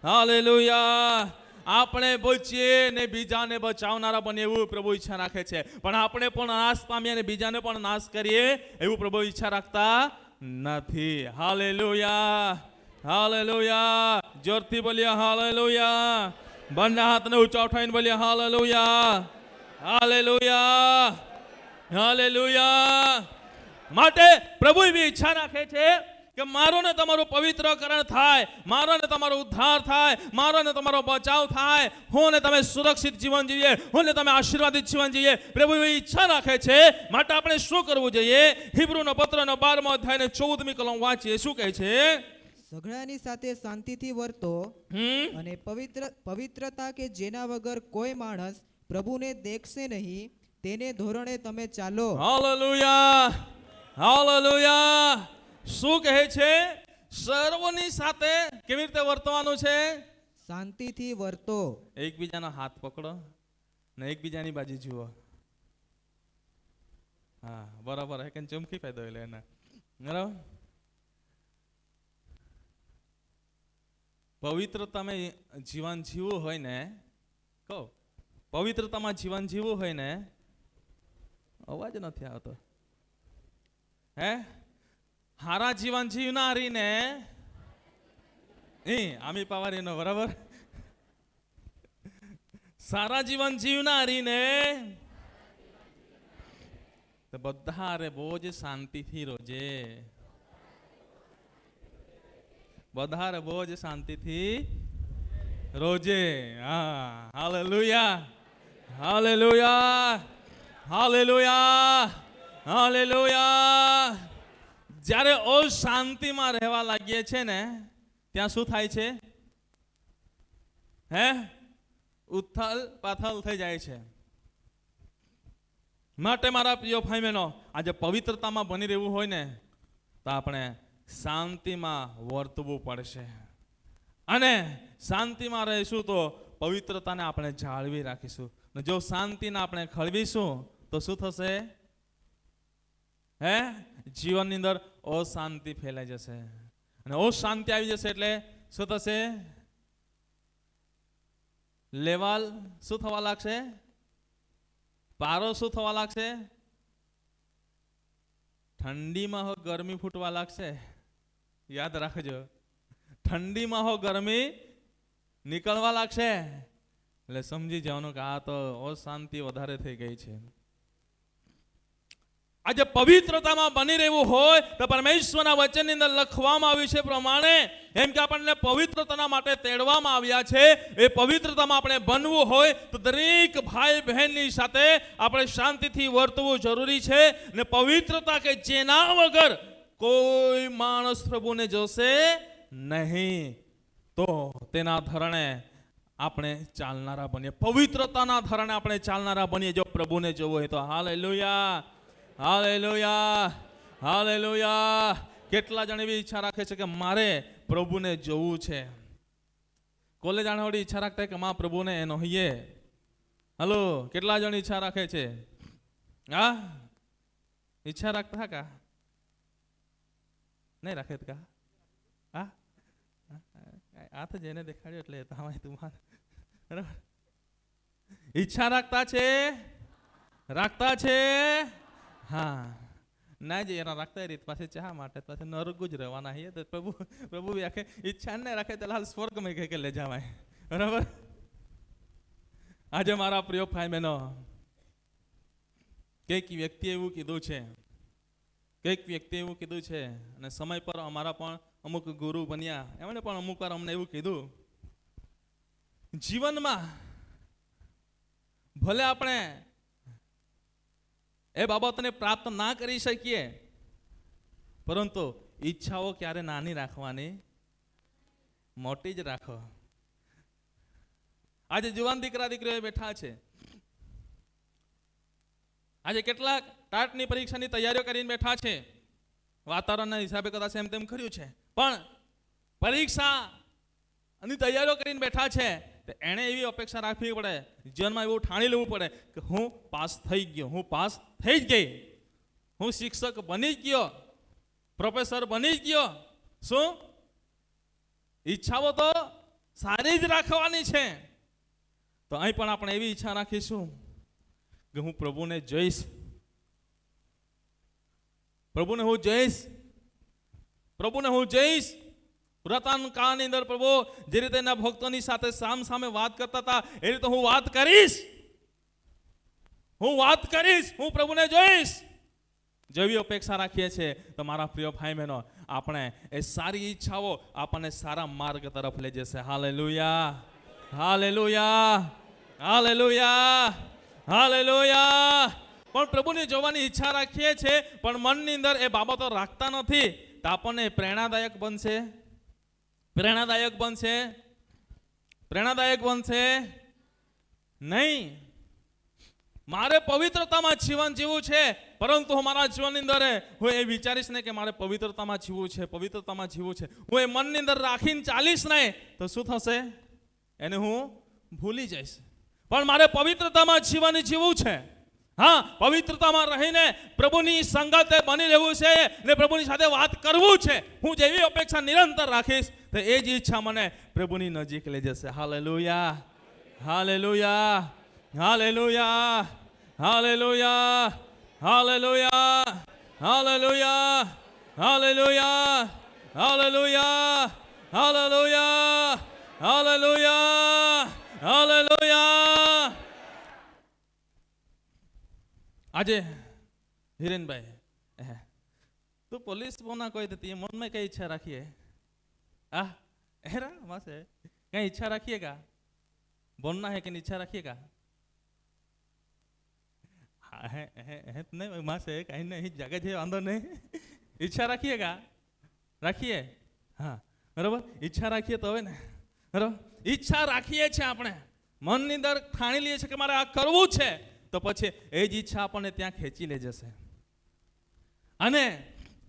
hallelujah. આપણે બચીએ ને બીજાને બચાવનારા બનીએ એવું પ્રભુ ઈચ્છા રાખે છે. પણ આપણે પણ નાશ પામીએ અને બીજાને પણ નાશ કરીએ એવું પ્રભુ ઈચ્છા રાખતા નથી. Hallelujah, hallelujah. જોરથી બોલીએ હાલેલુયા. બંને હાથને ઊંચા ઉઠાવીને બોલીએ હાલેલુયા, હાલેલુયા, હાલેલુયા. માટે પ્રભુ એવી ઈચ્છા રાખે છે કે મારો ને તમારું પવિત્રકરણ થાય, મારો ને તમારો ઉદ્ધાર થાય, મારો ને તમારો બચાવ થાય, હું ને તમે સુરક્ષિત જીવન જીવીએ, હું ને તમે આશીર્વાદિત જીવન જીવીએ. પ્રભુ એવી ઈચ્છા રાખે છે. માટે આપણે શું કરવું જોઈએ? હિબ્રુનો પત્રનો 12મો અધ્યાયને 14મી કલમ વાંચીએ. શું કહે છે? સઘળાની સાથે શાંતિથી વર્તો અને પવિત્રતા કે જેના વગર કોઈ માણસ પ્રભુને દેખશે નહીં, તેને ધોરણે તમે ચાલો. Hallelujah, hallelujah. શું કહે છે? સર્વની સાથે કેવી રીતે વર્તવાનું છે? શાંતિથી વર્તો. એકબીજાનો હાથ પકડો ને એકબીજાની બાજુ જુઓ. હા, બરાબર. હે કે ચમકી ફાયદો એટલે એના, બરાબર. પવિત્રતામાં જીવન જીવવું હોય ને, કહો, પવિત્રતામાં જીવન જીવવું હોય ને, અવાજ નથી આવતો. હે, હારા જીવન જીવનારીને આમી પાવારીનો, બરાબર. સારા જીવન જીવનારીને બધા રે બહુ જ શાંતિથી રોજે, બધા રે બહુ જ શાંતિથી રોજે. હા, હાલેલુયા, હાલેલુયા, હાલેલુયા, હાલેલુયા. જ્યારે અશાંતિમાં રહેવા લાગીએ છે ને, ત્યાં શું થાય છે? હે, ઉથલ પાથલ થઈ જાય છે. માટે મારા પ્રિય ભાઈ બહેનો, આજે પવિત્રતામાં બની રહેવું હોય ને, તો આપણે શાંતિમાં વર્તવું પડશે. અને શાંતિમાં રહીશું તો પવિત્રતાને આપણે જાળવી રાખીશું. જો શાંતિને આપણે ખળવીશું તો શું થશે? હે, જીવનની અંદર અશાંતિ ફેલાઈ જશે. અને અશાંતિ આવી જશે એટલે શું થશે? લેવલ શું થવા લાગશે? પારો શું થવા લાગશે? ઠંડીમાં હો ગરમી ફૂટવા લાગશે. યાદ રાખજો, ઠંડીમાં હો ગરમી નીકળવા લાગશે. એટલે સમજી જવાનું કે આ તો અશાંતિ વધારે થઈ ગઈ છે. આજે પવિત્રતામાં બની રહેવું હોય તો પરમેશ્વરના વચનની અંદર લખવામાં આવ્યું છે પ્રમાણે, એમ કે આપણને પવિત્રતાના માટે તેડવામાં આવ્યા છે. એ પવિત્રતામાં આપણે બનવું હોય તો દરેક ભાઈ બહેનની સાથે આપણે શાંતિથી વર્તવું જરૂરી છે. ને પવિત્રતા કે જેના વગર કોઈ માણસ પ્રભુને જોશે નહીં, તો તેના ધરણે આપણે ચાલનારા બનીએ. પવિત્રતાના ધરણે આપણે ચાલનારા બનીએ જો પ્રભુને જોવો હોય તો. Hallelujah, hallelujah, hallelujah. કેટલા જણ એવી ઈચ્છા રાખે છે કે મારે પ્રભુને જોવું છે? કોલેજ આણવડી ઈચ્છા રાખતા કે માં પ્રભુને એનો હૈયે. હલો, કેટલા જણ ઈચ્છા રાખે છે? હા, ઈચ્છા રાખતા કા નહીં રાખે કા હા હાથ જેને દેખાડ્યો એટલે તમારે તમારે બરાબર ઈચ્છા રાખતા છે હા ના જ એના રાખતા રીત પાસે ચા માટે પાસે નરગુ જ રહેવાના હૈ તો પ્રભુ આખે ઈચ્છા ને રાખે તો હાલ સ્વર્ગમાં કહે કે લે જવાય બરાબર આજે મારા પ્રિય ભાઈ બહેનો કઈક વ્યક્તિએ એવું કીધું છે અને સમય પર અમારા પણ અમુક ગુરુ બન્યા એમણે પણ અમુક વાર અમને એવું કીધું જીવનમાં ભલે આપણે એ બાબતને પ્રાપ્ત ના કરી શકીએ પરંતુ ઈચ્છાઓ ક્યારે નાની રાખવાની મોટી જ રાખો આજે જુવાન દીકરા દીકરીઓ બેઠા છે આજે કેટલાક ટાટની પરીક્ષાની તૈયારીઓ કરીને બેઠા છે વાતાવરણના હિસાબે કદાચ એમ તેમ કર્યું છે પણ પરીક્ષાની તૈયારીઓ કરીને બેઠા છે તો એણે એવી અપેક્ષા રાખવી પડે જીવનમાં એવું ઠાણી લેવું પડે કે હું પાસ થઈ ગયો હું શિક્ષક બની જ ગયો પ્રોફેસર બની જ ગયો શું ઈચ્છાઓ તો સારી જ રાખવાની છે તો અહીં પણ આપણે એવી ઈચ્છા રાખીશું કે હું પ્રભુને જોઈશ પુરાતન કાળની અંદર પ્રભુ જે રીતે એના ભક્તોની સાથે સામે વાત કરતા હતા એ રીતે હું વાત કરીશ હું પ્રભુને જોઈશ જેવી અપેક્ષા રાખીએ છીએ તો મારા પ્રિય ભાઈ બહેનો આપણે એ સારી ઈચ્છાઓ આપણને સારા માર્ગ તરફ લઈ જશે હાલેલુયા પણ પ્રભુને જોવાની ઈચ્છા રાખીએ છીએ પણ મનની અંદર એ બાબતો રાખતા નથી તો આપણને પ્રેરણાદાયક બનશે નહીં મારે પવિત્રતામાં જીવન જીવવું છે પરંતુ હું મારા જીવનની અંદર હું એ વિચારીશ ને કે મારે પવિત્રતામાં જીવવું છે હું એ મનની અંદર રાખીને ચાલીશ નહીં તો શું થશે એને હું ભૂલી જઈશ પણ મારે પવિત્રતામાં જીવવું છે હા પવિત્રતામાં રહીને પ્રભુની સંગતે બની રહેવું છે ને પ્રભુની સાથે વાત કરવું છે હું જેવી અપેક્ષા નિરંતર રાખીશ તો એ જ ઈચ્છા મને પ્રભુની નજીક લઈ જશે હાલેલુયા આજે હિરેનભાઈ તું પોલીસ બોના કોઈ देती मन में कई इच्छा रखिए एरा मासे कहीं इच्छा रखिएगा बोलना है कि इच्छा रखिएगा नहीं मासे कहीं नहीं जगह है अंदर नहीं इच्छा रखिए हाँ बराबर इच्छा रखिए तो ना बराबर ઈચ્છા રાખીએ છીએ આપણે મનની અંદર ઠાણી લઈએ છીએ કે મારે આ કરવું છે તો પછી એ જ ઈચ્છા આપણને ત્યાં ખેંચી લઈ જશે અને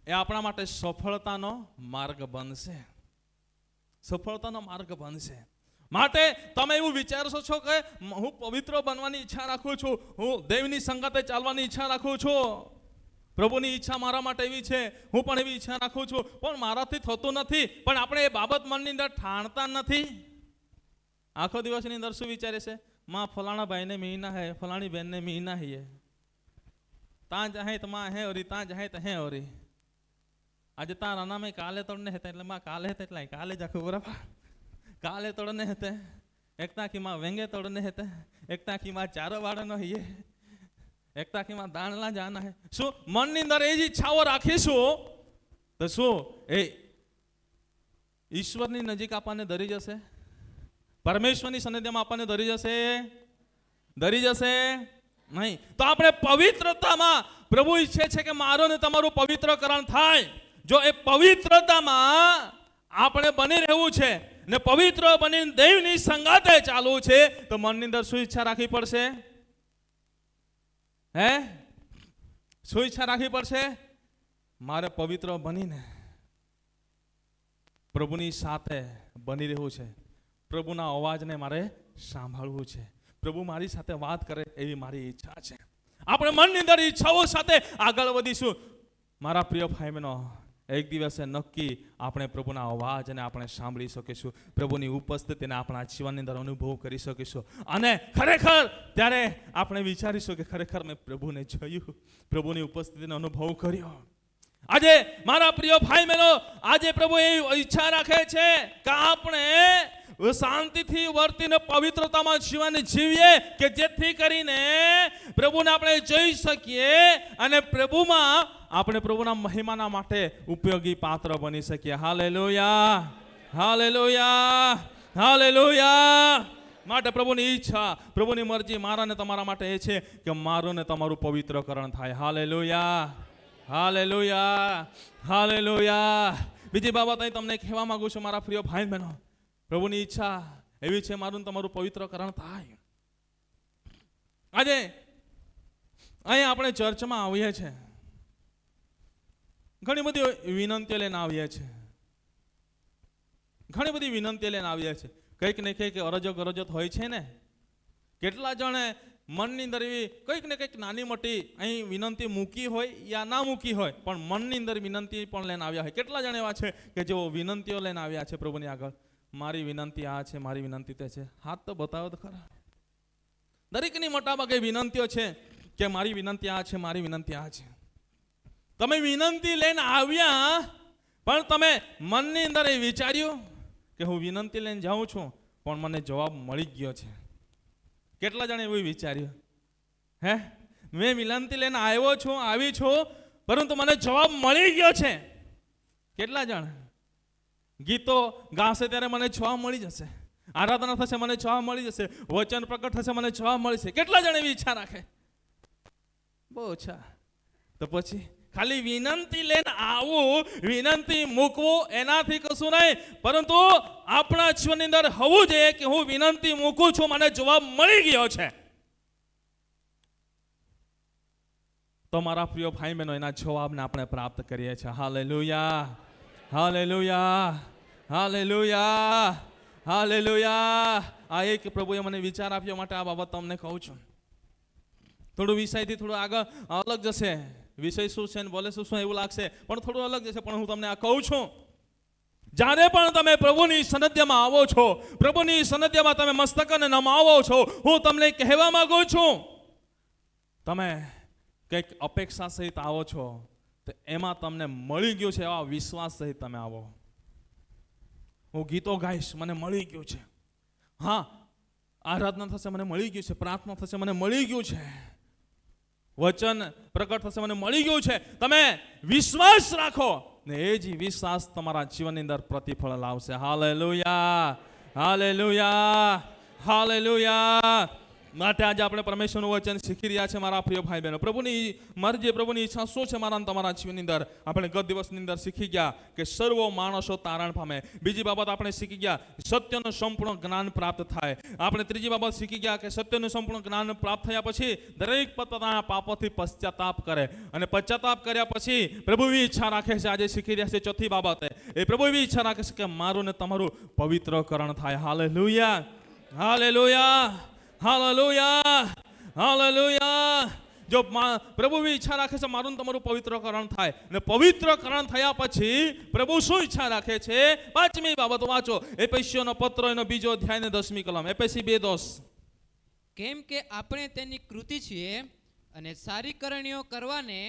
એ આપણા માટે સફળતાનો માર્ગ બનશે માટે તમે એવું વિચારશો છો કે હું પવિત્ર બનવાની ઈચ્છા રાખું છું હું દેવની સંગતે ચાલવાની ઈચ્છા રાખું છું પ્રભુની ઈચ્છા મારા માટે એવી છે હું પણ એવી ઈચ્છા રાખું છું પણ મારાથી થતું નથી પણ આપણે એ બાબત મનની અંદર ઠાણતા નથી આખો દિવસની અંદર શું વિચારે છે माँ फलाना भाई ने मीना है फलानी बहन ने मीना ही है ता जाहे तो माँ है और ता जाहे तो है और आज ता राना में काले तोड़ने हेते એટલે माँ काले हेते એટલે काले जाखो बराबर काले तोड़ने हेते एकता की माँ वेंगे तोड़ने हेते एकता की माँ चारो वाड़नो है एकता की माँ दाणला जाना है शू मन ની અંદર એ જ ઈચ્છાઓ રાખીશું તો શું એ ઈશ્વરની નજીક આપણને ધરી જશે પરમેશ્વરની સન્નિધિમાં આપણને ધરી જશે નહીં તો આપણે પવિત્રતામાં પ્રભુ ઈચ્છે છે કે મારો ને તમારું પવિત્રકરણ થાય જો એ પવિત્રતામાં આપણે બની રહેવું છે ને પવિત્ર બનીને દેવની સંગાતે ચાલવું છે તો મનની અંદર શું ઈચ્છા રાખવી પડશે શું ઈચ્છા રાખવી પડશે મારે પવિત્ર બનીને પ્રભુની સાથે બની રહેવું છે પ્રભુના અવાજને મારે સાંભળવું છે પ્રભુ મારી સાથે વાત કરે એવી મારી ઈચ્છા છે આપણે મનની અંદર ઈચ્છાઓ સાથે આગળ વધીશું. મારા પ્રિય ભાઈ બહેનો, એક દિવસે નક્કી આપણે પ્રભુના અવાજને આપણે સાંભળી શકીશું, પ્રભુની ઉપસ્થિતિને આપણા જીવનની અંદર અનુભવ કરી શકીશું. અને ખરેખર ત્યારે આપણે વિચારીશું કે ખરેખર મેં પ્રભુને જોયું, પ્રભુની ઉપસ્થિતિનો અનુભવ કર્યો. આજે મારા પ્રિય ભાઈ બહેનો, આજે પ્રભુ એ ઈચ્છા રાખે છે કે આપણે શાંતિથી વર્તીને પવિત્રતામાં જીવન જીવીએ, કે જેથી કરીને પ્રભુને આપણે જોઈ શકીએ અને પ્રભુમાં આપણે પ્રભુના મહિમાના માટે ઉપયોગી પાત્ર બની શકીએ. Hallelujah, hallelujah, hallelujah. માટે પ્રભુની ઈચ્છા, પ્રભુની મરજી મારા ને તમારા માટે એ છે કે મારું ને તમારું પવિત્રકરણ થાય. Hallelujah, hallelujah, hallelujah. બીજી બાબત અહીં તમને કહેવા માંગુ છું મારા પ્રિય ભાઈ બહેનો, પ્રભુની ઈચ્છા એવી છે મારું ને તમારું પવિત્રકરણ થાય. આજે અહીં આપણે ચર્ચમાં આવીએ છીએ, ઘણી બધી વિનંતીઓ લઈને આવીએ છીએ, ઘણી બધી વિનંતીઓ લઈને આવીએ છીએ. કંઈક ને કંઈક અરજો ગરજત હોય છે ને. કેટલા જણે મનની અંદર એવી કંઈક ને કંઈક નાની મોટી અહીં વિનંતી મૂકી હોય યા ના મૂકી હોય, પણ મનની અંદર વિનંતી પણ લઈને આવ્યા હોય. કેટલા જણ એવા છે કે જેઓ વિનંતીઓ લઈને આવ્યા છે પ્રભુની આગળ, મારી વિનંતી આ છે, મારી વિનંતી તે છે. હાથ તો બતાવો તો ખરા. દરેકની મોટાભાગે વિનંતીઓ છે કે મારી વિનંતી આ છે, મારી વિનંતી આ છે. તમે વિનંતી લઈને આવ્યા, પણ તમે મનની અંદર એ વિચાર્યું કે હું વિનંતી લઈને જાઉં છું પણ મને જવાબ મળી ગયો છે. કેટલા જણે એવું વિચાર્યું? હે, મેં વિનંતી લઈને આવ્યો છું, આવી છું, પરંતુ મને જવાબ મળી ગયો છે. કેટલા જણ ગીતો ગાશે ત્યારે મને જવાબ મળી જશે, આરાધના થશે મને જવાબ મળી જશે, વચન પ્રકટ થશે મને જવાબ મળી જશે. કેટલા જણ એવી ઈચ્છા રાખે? બહુ ઓછા. તો પછી ખાલી વિનંતી લઈને આવું, વિનંતી મૂકવું એનાથી કશું નહીં, પરંતુ આપણા જીવનની અંદર હોવું જોઈએ કે હું વિનંતી મૂકું છું, મને જવાબ મળી ગયો છે. તો મારા પ્રિય ભાઈ બહેનો, એના જવાબને આપણે પ્રાપ્ત કરીએ છીએ. Hallelujah, hallelujah, hallelujah, hallelujah. આ એક પ્રભુએ મને વિચાર આપ્યો માટે આ બાબત તમને કહું છું. થોડું વિષયથી થોડું આગળ અલગ જશે, વિષય શું છે ને બોલે શું એવું લાગશે, પણ થોડું અલગ જશે. પણ હું તમને આ કહું છું, જ્યારે પણ તમે પ્રભુની સન્નિધિમાં આવો છો, પ્રભુની સન્નિધિમાં તમે મસ્તકને નમાવો છો, હું તમને કહેવા માંગુ છું, તમે કંઈક અપેક્ષા સહિત આવો છો તો એમાં તમને મળી ગયું છે એવા વિશ્વાસ સહિત તમે આવો. હું ગીતો ગાઈશ, મને મળી ગયું છે. હા, આરાધના થશે, મને મળી ગયું છે. પ્રાર્થના થશે, મને મળી ગયું છે. વચન પ્રકટ થશે, મને મળી ગયું છે. તમે વિશ્વાસ રાખો ને એ જ વિશ્વાસ તમારા જીવનની અંદર પ્રતિફળ લાવશે. Hallelujah, hallelujah, hallelujah. માટે આજે આપણે પરમેશ્વરનું વચન શીખી રહ્યા છે મારા પ્રિય ભાઈ બહેનો. પ્રભુની મરજી, પ્રભુની ઈચ્છા શું છે મારા તમારા જીવનની અંદર, આપણે ગત દિવસની અંદર શીખી ગયા કે સર્વ માણસો તારણ પામે. બીજી બાબત આપણે શીખી ગયા સત્યનું સંપૂર્ણ જ્ઞાન પ્રાપ્ત થાય. આપણે ત્રીજી બાબત શીખી ગયા કે સત્યનું સંપૂર્ણ જ્ઞાન પ્રાપ્ત થયા પછી દરેક પોતાના પાપોથી પશ્ચાતાપ કરે, અને પશ્ચાતાપ કર્યા પછી પ્રભુ એવી ઈચ્છા રાખે છે, આજે શીખી રહ્યા છે ચોથી બાબત, એ પ્રભુ એવી ઈચ્છા રાખે છે કે મારું ને તમારું પવિત્રકરણ થાય. Hallelujah, hallelujah, hallelujah, hallelujah. જો પ્રભુ ઈચ્છા રાખે છે મારું તમારું પવિત્રકરણ થાય, ને પવિત્રકરણ થયા પછી પ્રભુ શું ઈચ્છા રાખે છે? પાંચમી બાબત વાંચો, એફેસીઓનો પત્ર એનો 2 અધ્યાય ને 10મી કલમ, એફેસી 2:10. કેમ કે આપણે તેની કૃતિ છીએ અને સારી કરણીઓ કરવાને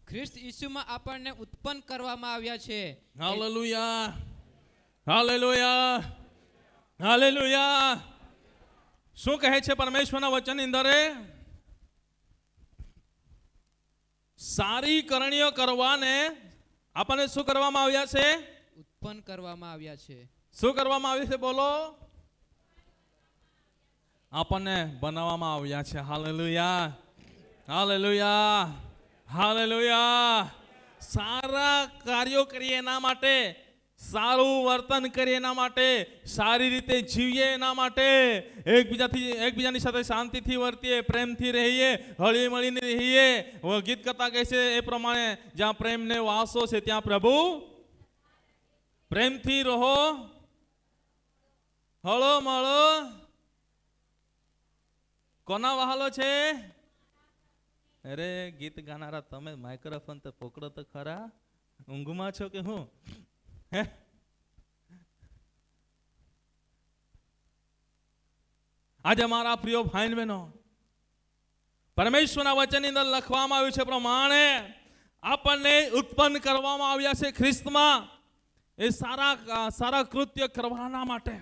ખ્રિસ્ત ઈસુમાં આપણને ઉત્પન્ન કરવામાં આવ્યા છે. Hallelujah, hallelujah, hallelujah. શું કહે છે પરમેશ્વરના વચનની અંદર? સારી કરણીઓ કરવાને આપણને શું કરવામાં આવ્યા છે? ઉત્પન્ન કરવામાં આવ્યા છે. શું કરવામાં આવ્યું છે? બોલો. આપણને બનાવવામાં આવ્યા છે. Hallelujah, hallelujah, hallelujah. સારા કાર્યો કરીએ એના માટે, સારું વર્તન કરીએ એના માટે, સારી રીતે જીવીએ એના માટે, એકબીજાની સાથે શાંતિથી વર્તીએ, પ્રેમથી રહીએ, હળી મળીને રહીએ. ગીત કરતા કહે છે એ પ્રમાણે, જ્યાં પ્રેમને વાસો છે ત્યાં પ્રભુ. પ્રેમથી રહો, હળો મળો. કોના વહાલો છે? અરે ગીત ગાનારા તમે માઇક્રોફોન તો પકડો તો ખરા, ઊંઘમાં છો કે હું? હે આજે મારા પ્રિય ભાઈ બહેનો, પરમેશ્વરના વચનની અંદર લખવામાં આવ્યું છે પ્રમાણે આપણને ઉત્પન્ન કરવામાં આવ્યા છે ખ્રિસ્તમાં એ સારા કૃત્ય કરવાના માટે,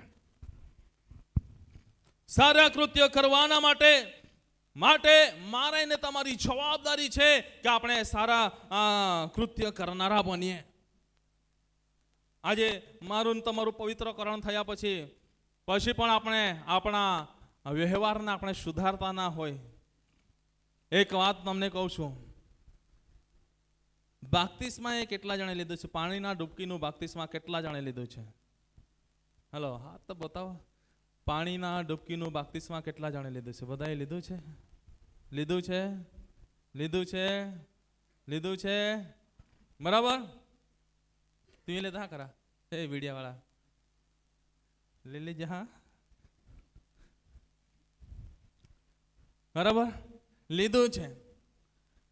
સારા કૃત્ય કરવાના માટે મારે ને તમારી જવાબદારી છે કે આપણે સારા કૃત્ય કરનારા બનીએ. આજે મારું ને તમારું પવિત્રકરણ થયા પછી પણ આપણે આપણા વ્યવહારને આપણે સુધારતા ના હોય. એક વાત તમને કહું છું, બાપ્તિસ્મા એ કેટલા જણે લીધું છે? પાણીના ડૂબકીનું બાપ્તિસ્મા કેટલા જણે લીધું છે? હલો, હાથ તો બતાવો. પાણીના ડૂબકીનું બાપ્તિસ્મા કેટલા જણે લીધું છે? બધાએ લીધું છે? લીધું છે? લીધું છે? લીધું છે? બરાબર. તું લેતા ખરા એ વીડિયા વાળા લઈ લેજે. હા, બરાબર, લીધું છે.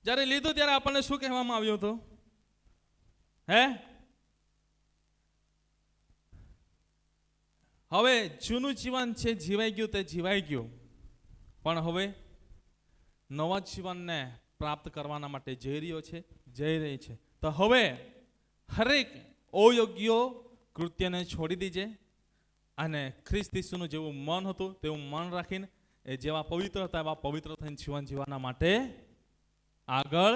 જ્યારે લીધું ત્યારે આપણને શું કહેવામાં આવ્યું હતું? હે, હવે જૂનું જીવન છે જીવાઈ ગયું તે જીવાઈ ગયું, પણ હવે નવા જીવનને પ્રાપ્ત કરવાના માટે જઈ રહ્યો છે, જઈ રહી છે. તો હવે હરેક અયોગ્ય કૃત્યને છોડી દીજે અને ખ્રિસ્ત ઈસુનું જેવું મન હતું તેવું મન રાખીને એ જેવા પવિત્ર હતા એવા પવિત્ર થઈને જીવન જીવવાના માટે આગળ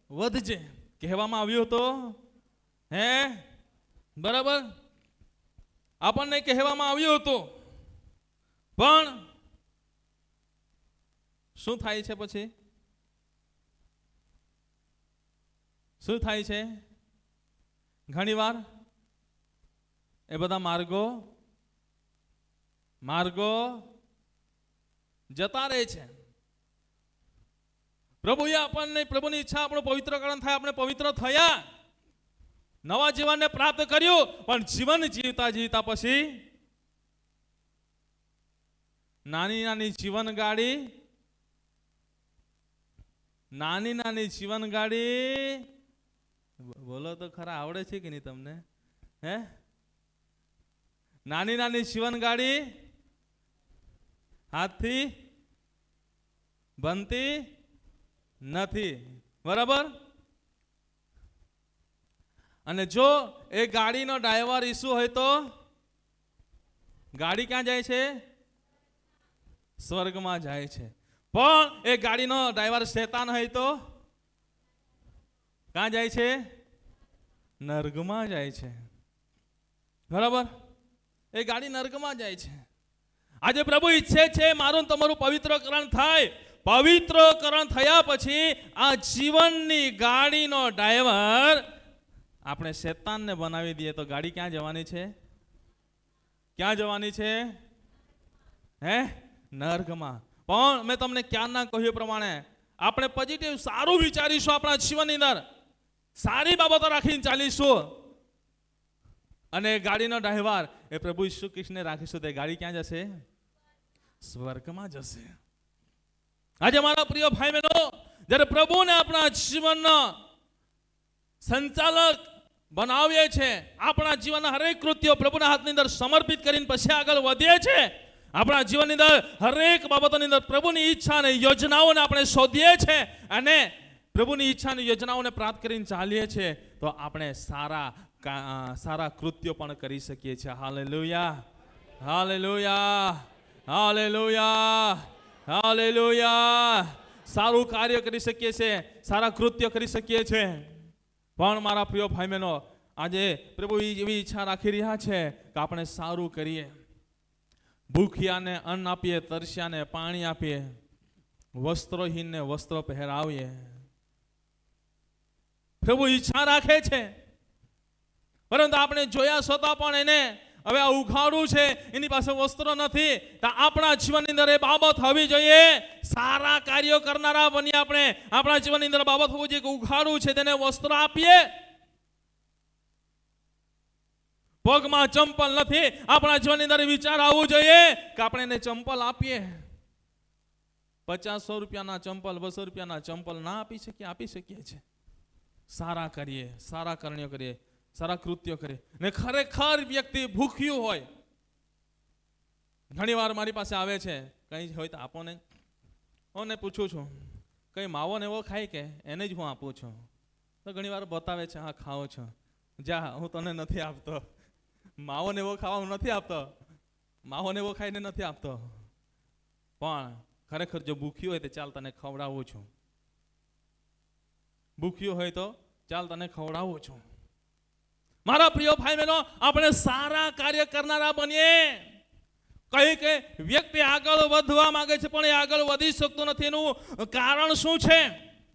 વધજે કહેવામાં આવ્યું હતું. હે, બરાબર, આપણને કહેવામાં આવ્યું હતું. પણ શું થાય છે પછી? શું થાય છે? ઘણીવાર એ બધા માર્ગો જતા રહે છે. પ્રભુએ આપણને, પ્રભુની ઈચ્છા આપણું પવિત્રકરણ થાય, આપણે પવિત્ર થયા, નવા જીવનને પ્રાપ્ત કર્યું, પણ જીવન જીવતા જીવતા પછી નાની નાની જીવન ગાડી બોલો તો ખરા, આવડે છે કે નહીં તમને? હે, નાની નાની જીવન ગાડી હાથથી બનતી નથી. બરાબર. અને જો એ ગાડીનો ડ્રાઈવર ઈસુ હોય તો ગાડી ક્યાં જાય છે? સ્વર્ગમાં જાય છે. પણ એ ગાડીનો ડ્રાઈવર શેતાન હોય તો ક્યાં જાય છે? નર્કમાં જાય છે. બરાબર, એ ગાડી નર્કમાં જાય છે. આજે પ્રભુ ઈચ્છે છે મારું તમારું પવિત્રકરણ થાય. પવિત્રકરણ થયા પછી આ જીવનની ગાડીનો ડ્રાઈવર આપણે શેતાનને બનાવી દઈએ તો ગાડી ક્યાં જવાની છે? ક્યાં જવાની છે? હે, નર્કમાં. પણ મેં તમને ક્યારના કહ્યું પ્રમાણે આપણે પોઝિટિવ સારું વિચારીશું, આપણા જીવનની અંદર સારી બાબતો રાખીને ચાલીશું, અને ગાડીનો ડ્રાઈવર એ પ્રભુ ઈસુ કૃષ્ણને રાખીશું, તે ગાડી ક્યાં જશે? સ્વર્ગમાં જશે. આજે મારા પ્રિય ભાઈ બહેનો, જ્યારે પ્રભુને આપણા જીવનનો સંચાલક બનાવીએ છે, આપણા જીવનના હરેક કૃત્યો પ્રભુના હાથની અંદર સમર્પિત કરીને પછી આગળ વધીએ છે, આપણા જીવનની અંદર હરેક બાબતોની અંદર પ્રભુની ઈચ્છા અને યોજનાઓને આપણે શોધીએ છે અને પ્રભુની ઈચ્છા અને યોજનાઓને પ્રાપ્ત કરીને ચાલીએ છીએ, તો આપણે સારા કૃત્યો પણ કરી શકીએ છીએ. Hallelujah, hallelujah, hallelujah, hallelujah. સારું કાર્ય કરી શકીએ છીએ, સારા કૃત્ય કરી શકીએ છીએ. પણ મારા પ્રિય ભાઈ બહેનો, આજે પ્રભુ એવી ઈચ્છા રાખી રહ્યા છે કે આપણે સારું કરીએ, ભૂખ્યાને અન્ન આપીએ, તરસ્યાને પાણી આપીએ, વસ્ત્રહીનને વસ્ત્ર પહેરાવીએ. પ્રભુ ઈચ્છા રાખે છે, પરંતુ આપણે જોયા છતાં પણ એને હવે આ ઉઘાડું છે, એની પાસે વસ્ત્રો નથી. તો આપણા જીવનની અંદર એ બાબત હોવી જોઈએ, સારા કાર્યો કરનારા બની આપણે આપણા જીવનની અંદર બાબત હોવી જોઈએ કે ઉઘાડું છે તેને વસ્ત્ર આપીએ. પગમાં ચંપલ નથી, આપણા જીવનની અંદર વિચાર આવવું જોઈએ કે આપણે એને ચંપલ આપીએ. 50-100 રૂપિયાના ચંપલ, 200 રૂપિયાના ચંપલ ના આપી શકીએ? આપી શકીએ છીએ. સારા કરીએ, સારા કર્ણ્યો કરીએ, સારા કૃત્યો કરીએ. ને ખરેખર વ્યક્તિ ભૂખ્યું હોય, ઘણી વાર મારી પાસે આવે છે, કંઈ હોય તો આપો ને. હું પૂછું છું, કંઈ માવો ને એવો ખાય કે? એને જ હું આપું છું. તો ઘણી વાર બતાવે છે, હા ખાઓ છો, જા હું તને નથી આપતો. માવો ને એવો ખાવા હું નથી આપતો, માવો ને એવો ખાઈને નથી આપતો. પણ ખરેખર જો ભૂખ્યું હોય તો ચાલ તને ખવડાવું છું, ભૂખ્યું હોય તો ચાલ તને ખવડાવું છું. મારા પ્રિય ભાઈ બહેનો, આપણે સારા કાર્ય કરનારા બનીએ. કઈ કે વ્યક્તિ આગળ વધવા માંગે છે પણ એ આગળ વધી શકતો નથી, એનું કારણ શું છે?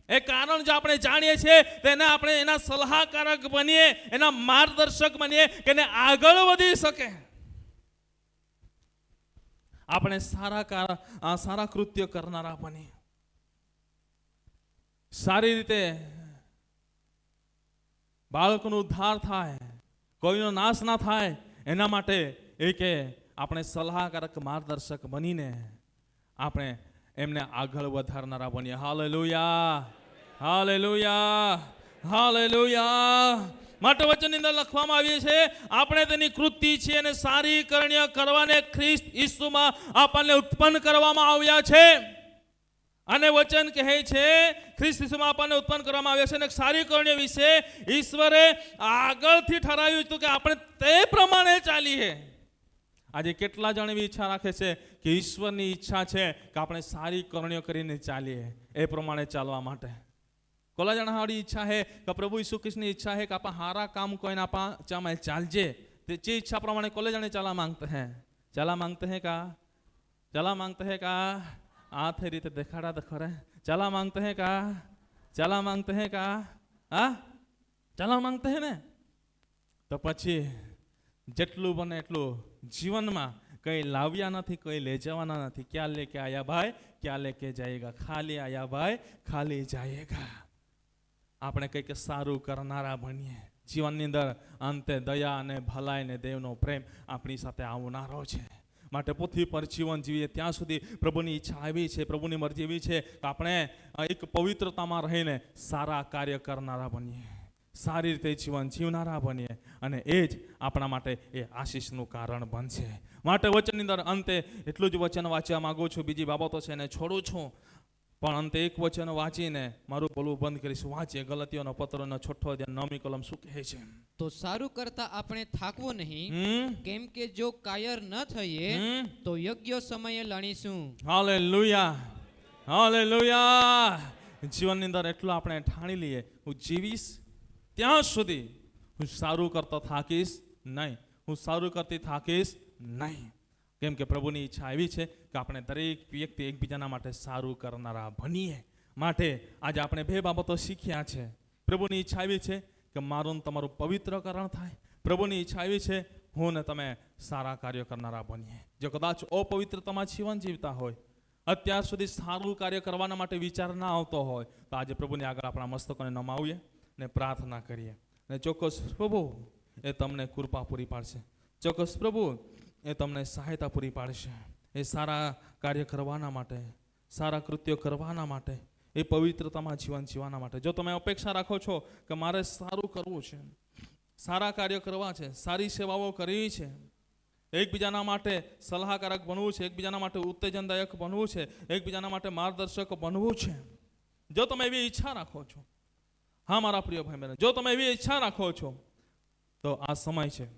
એ કારણ જો આપણે જાણીએ છીએ તેને આપણે એના સલાહકારક બનીએ, એના માર્ગદર્શક બનીએ કે એને આગળ વધી શકે. આપણે સારા કૃત્ય કરનારા બનીએ, સારી રીતે બાળકોનો ઉદ્ધાર થાય, કોઈનો નાશ ના થાય, એના માટે એ કે આપણે સલાહકારક માર્ગદર્શક બનીને આપણે એમને આગળ વધારનારા બનીએ. Hallelujah, hallelujah, hallelujah. માટે વચનની અંદર લખવામાં આવ્યું છે, આપણે તેની કૃતિ છે અને સારી કર્ણ્ય કરવાને ખ્રિસ્ત ઈસુમાં આપણને ઉત્પન્ન કરવામાં આવ્યા છે. અને વચન કહે છે ખ્રિસ્ત ઈસુમાં આપણને ઉત્પન્ન કરવામાં આવ્યા છે અને સારી કર્ણ્ય વિશે ઈશ્વરે આગળથી ઠરાવ્યું હતું કે આપણે તે પ્રમાણે ચાલીએ. આજે કેટલા જણ એવી ઈચ્છા રાખે છે કે ઈશ્વરની ઈચ્છા છે કે આપણે સારી કર્ણ્યો કરીને ચાલીએ, એ પ્રમાણે ચાલવા માટે. કોલા જણા હારી ઈચ્છા है કે પ્રભુ ઈસુ ખ્રિસ્તની ઈચ્છા है કે આપણા હારા કામ કોઈને આપણા ચામાં ચાલજે, તે જે ઈચ્છા પ્રમાણે કોલે જણે ચાલા માંગते हैं. ચાલા માંગते हैं का? ચાલા માંગते हैं का? આ થઈ રીતે દેખાડા તો ખરે. ચાલા માંગते हैं का? ચાલા માંગते हैं का? હા, ચાલા માંગते हैं ને? તો પછી જેટલું બને એટલું જીવનમાં કંઈ લાવ્યા નથી, કંઈ લઈ જવાના નથી. ક્યાં લેકે આયા ભાઈ, ક્યાં લેકે જાયેગા? ખાલી આયા ભાઈ, ખાલી જાયેગા. આપણે કંઈક સારું કરનારા બનીએ. જીવનની અંદર અંતે દયા અને ભલાઈ ને દેવનો પ્રેમ આપણી સાથે આવનારો છે. માટે પૃથ્વી પર જીવન જીવીએ ત્યાં સુધી પ્રભુની ઈચ્છા આવી છે, પ્રભુની મરજી એવી છે કે આપણે એક પવિત્રતામાં રહીને સારા કાર્ય કરનારા બનીએ, સારી રીતે જીવન જીવનારા બનીએ, અને એ જ આપણા માટે એ આશીષનું કારણ બનશે. માટે વચનની અંદર અંતે એટલું જ વચન વાંચવા માંગુ છું. બીજી બાબતો છે એને છોડું છું, પણ અંતે એક વચન વાંચીને મારું બોલવું બંધ કરીશું. વાંચીએ ગલાતીઓનો પત્રનો 6 અધ્યાય 9મી કલમ શું કહે છે? તો સારું કરતા આપણે થાકવું નહીં, કેમ કે જો કાયર ન થઈએ તો યોગ્ય સમયે લણીશું. Hallelujah, hallelujah. જીવનની અંદર એટલું આપણે ઠાણી લઈએ, હું જીવીશ ત્યાં સુધી હું સારું કરતો થાકીશ નહીં, હું સારું કરતી થાકીશ નહીં. કેમ કે પ્રભુની ઈચ્છા એવી છે કે આપણે દરેક વ્યક્તિ એકબીજાના માટે સારું કરનારા બનીએ. માટે આજે આપણે 2 બાબતો શીખ્યા છે. પ્રભુની ઈચ્છા એવી છે કે મારું ને તમારું પવિત્રકરણ થાય. પ્રભુની ઈચ્છા એવી છે હું ને તમે સારા કાર્ય કરનારા બનીએ. જો કદાચ અપવિત્રતામાં જીવન જીવતા હોય, અત્યાર સુધી સારું કાર્ય કરવાના માટે વિચાર ના આવતો હોય, તો આજે પ્રભુની આગળ આપણા મસ્તકોને નમાવીએ ને પ્રાર્થના કરીએ. ને ચોક્કસ પ્રભુ એ તમને કૃપા પૂરી પાડશે, ચોક્કસ પ્રભુ એ તમને સહાયતા પૂરી પાડશે. એ સારા કાર્ય કરવાના માટે, સારા કૃત્યો કરવાના માટે, એ પવિત્રતામાં જીવન જીવવાના માટે. જો તમે અપેક્ષા રાખો છો કે મારે સારું કરવું છે, સારા કાર્ય કરવા છે, સારી સેવાઓ કરવી છે, એકબીજાના માટે સલાહકારક બનવું છે, એકબીજાના માટે ઉત્તેજનદાયક બનવું છે, એકબીજાના માટે માર્ગદર્શક બનવું છે, જો તમે એવી ઈચ્છા રાખો છો, હા મારા પ્રિય ભાઈ બહેનો, જો તમે એવી ઈચ્છા રાખો છો, તો આ સમય છે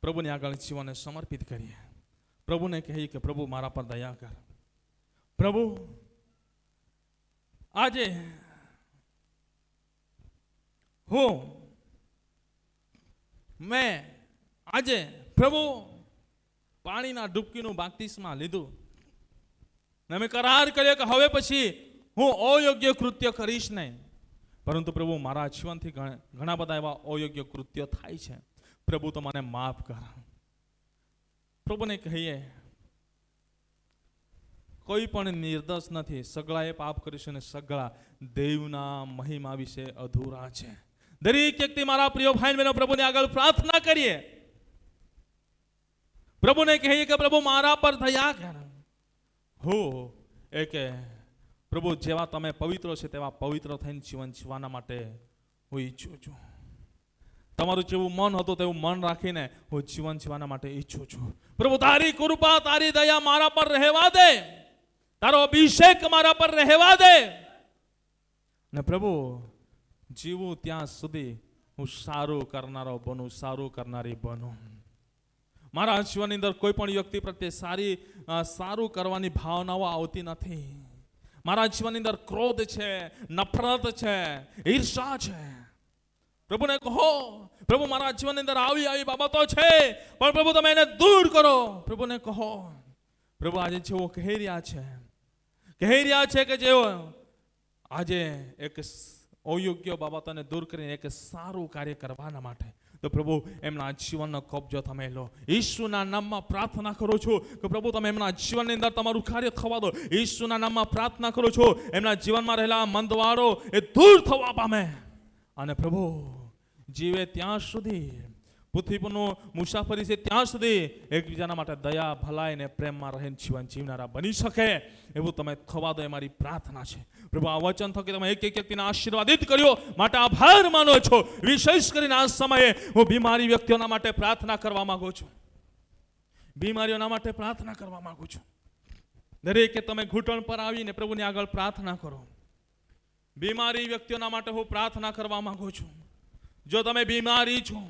પ્રભુની આગળ જીવનને સમર્પિત કરીએ. પ્રભુને કહીએ કે પ્રભુ મારા પર દયા કર. પ્રભુ આજે મેં પ્રભુ પાણીના ડૂબકીનું બાપ્તિસ્મા લીધું ને મેં કરાર કર્યો કે હવે પછી હું અયોગ્ય કૃત્ય કરીશ નહીં. પરંતુ પ્રભુ મારા જીવનથી ઘણા બધા એવા અયોગ્ય કૃત્યો થાય છે. પ્રભુ તો મને માફ કર. પ્રભુને કહીએ કોઈ પણ નિર્દોષ નથી, સગળાએ પાપ કર્યું છે અને સગળા દેવના મહિમા વિશે અધૂરા છે. દરેક વ્યક્તિ મારા પ્રિય ભાઈ બહેનો પ્રભુની આગળ પ્રાર્થના કરીએ. પ્રભુને કહીએ કે પ્રભુ મારા પર દયા કર. હું એ કે પ્રભુ જેવા તમે પવિત્ર છે તેવા પવિત્ર થઈને જીવન જીવવાના માટે હું ઈચ્છું છું. તમારું જેવું મન હતું તેવું મન રાખીને હું જીવન જીવવાના માટે ઈચ્છું છું. પ્રભુ તારી કૃપા તારી દયા મારા પર રહેવા દે, તારો અભિષેક મારા પર રહેવા દે. ને પ્રભુ જીવું ત્યાં સુધી હું સારું કરનારો બનું, સારું કરનારી બનું. મારા જીવનની અંદર કોઈ પણ વ્યક્તિ પ્રત્યે સારું કરવાની ભાવનાઓ આવતી નથી. મારા જીવનની અંદર ક્રોધ છે, નફરત છે, ઈર્ષા છે. પ્રભુને કહો, પ્રભુ મારા જીવનની અંદર આવી બાબતો છે, પણ પ્રભુ તમે એને દૂર કરો. પ્રભુને કહો. પ્રભુ આજે જેઓ કહી રહ્યા છે કે જેઓ આજે એક અયોગ્ય બાબતોને દૂર કરીને એક સારું કાર્ય કરવાના માટે, તો પ્રભુ એમના જીવનનો કબજો તમે લો. ઈસુના નામમાં પ્રાર્થના કરું છું કે પ્રભુ તમે એમના જીવનની અંદર તમારું કાર્ય થવા દો. ઈસુના નામમાં પ્રાર્થના કરું છું એમના જીવનમાં રહેલા મંદવાળો એ દૂર થવા પામે. અને પ્રભુ જીવે ત્યાં સુધી, પૃથ્વી પરનું મુસાફરી છે ત્યાં સુધી એકબીજાના માટે દયા ભલાઈ ને પ્રેમમાં રહીને જીવન જીવનારા બની શકે એવું તમે થવા દો એ મારી પ્રાર્થના છે. પ્રભુ આ વચન થકી તમે એક વ્યક્તિને આશીર્વાદિત કર્યો માટે આભાર માનો છો. વિશેષ કરીને આ સમયે હું બીમારી વ્યક્તિઓના માટે પ્રાર્થના કરવા માંગુ છું. બીમારીઓના માટે પ્રાર્થના કરવા માંગુ છું. દરેકે તમે ઘૂંટણ પર આવીને પ્રભુની આગળ પ્રાર્થના કરો. બીમારી વ્યક્તિઓના માટે હું પ્રાર્થના કરવા માંગુ છું. જો તમે બીમારી છો,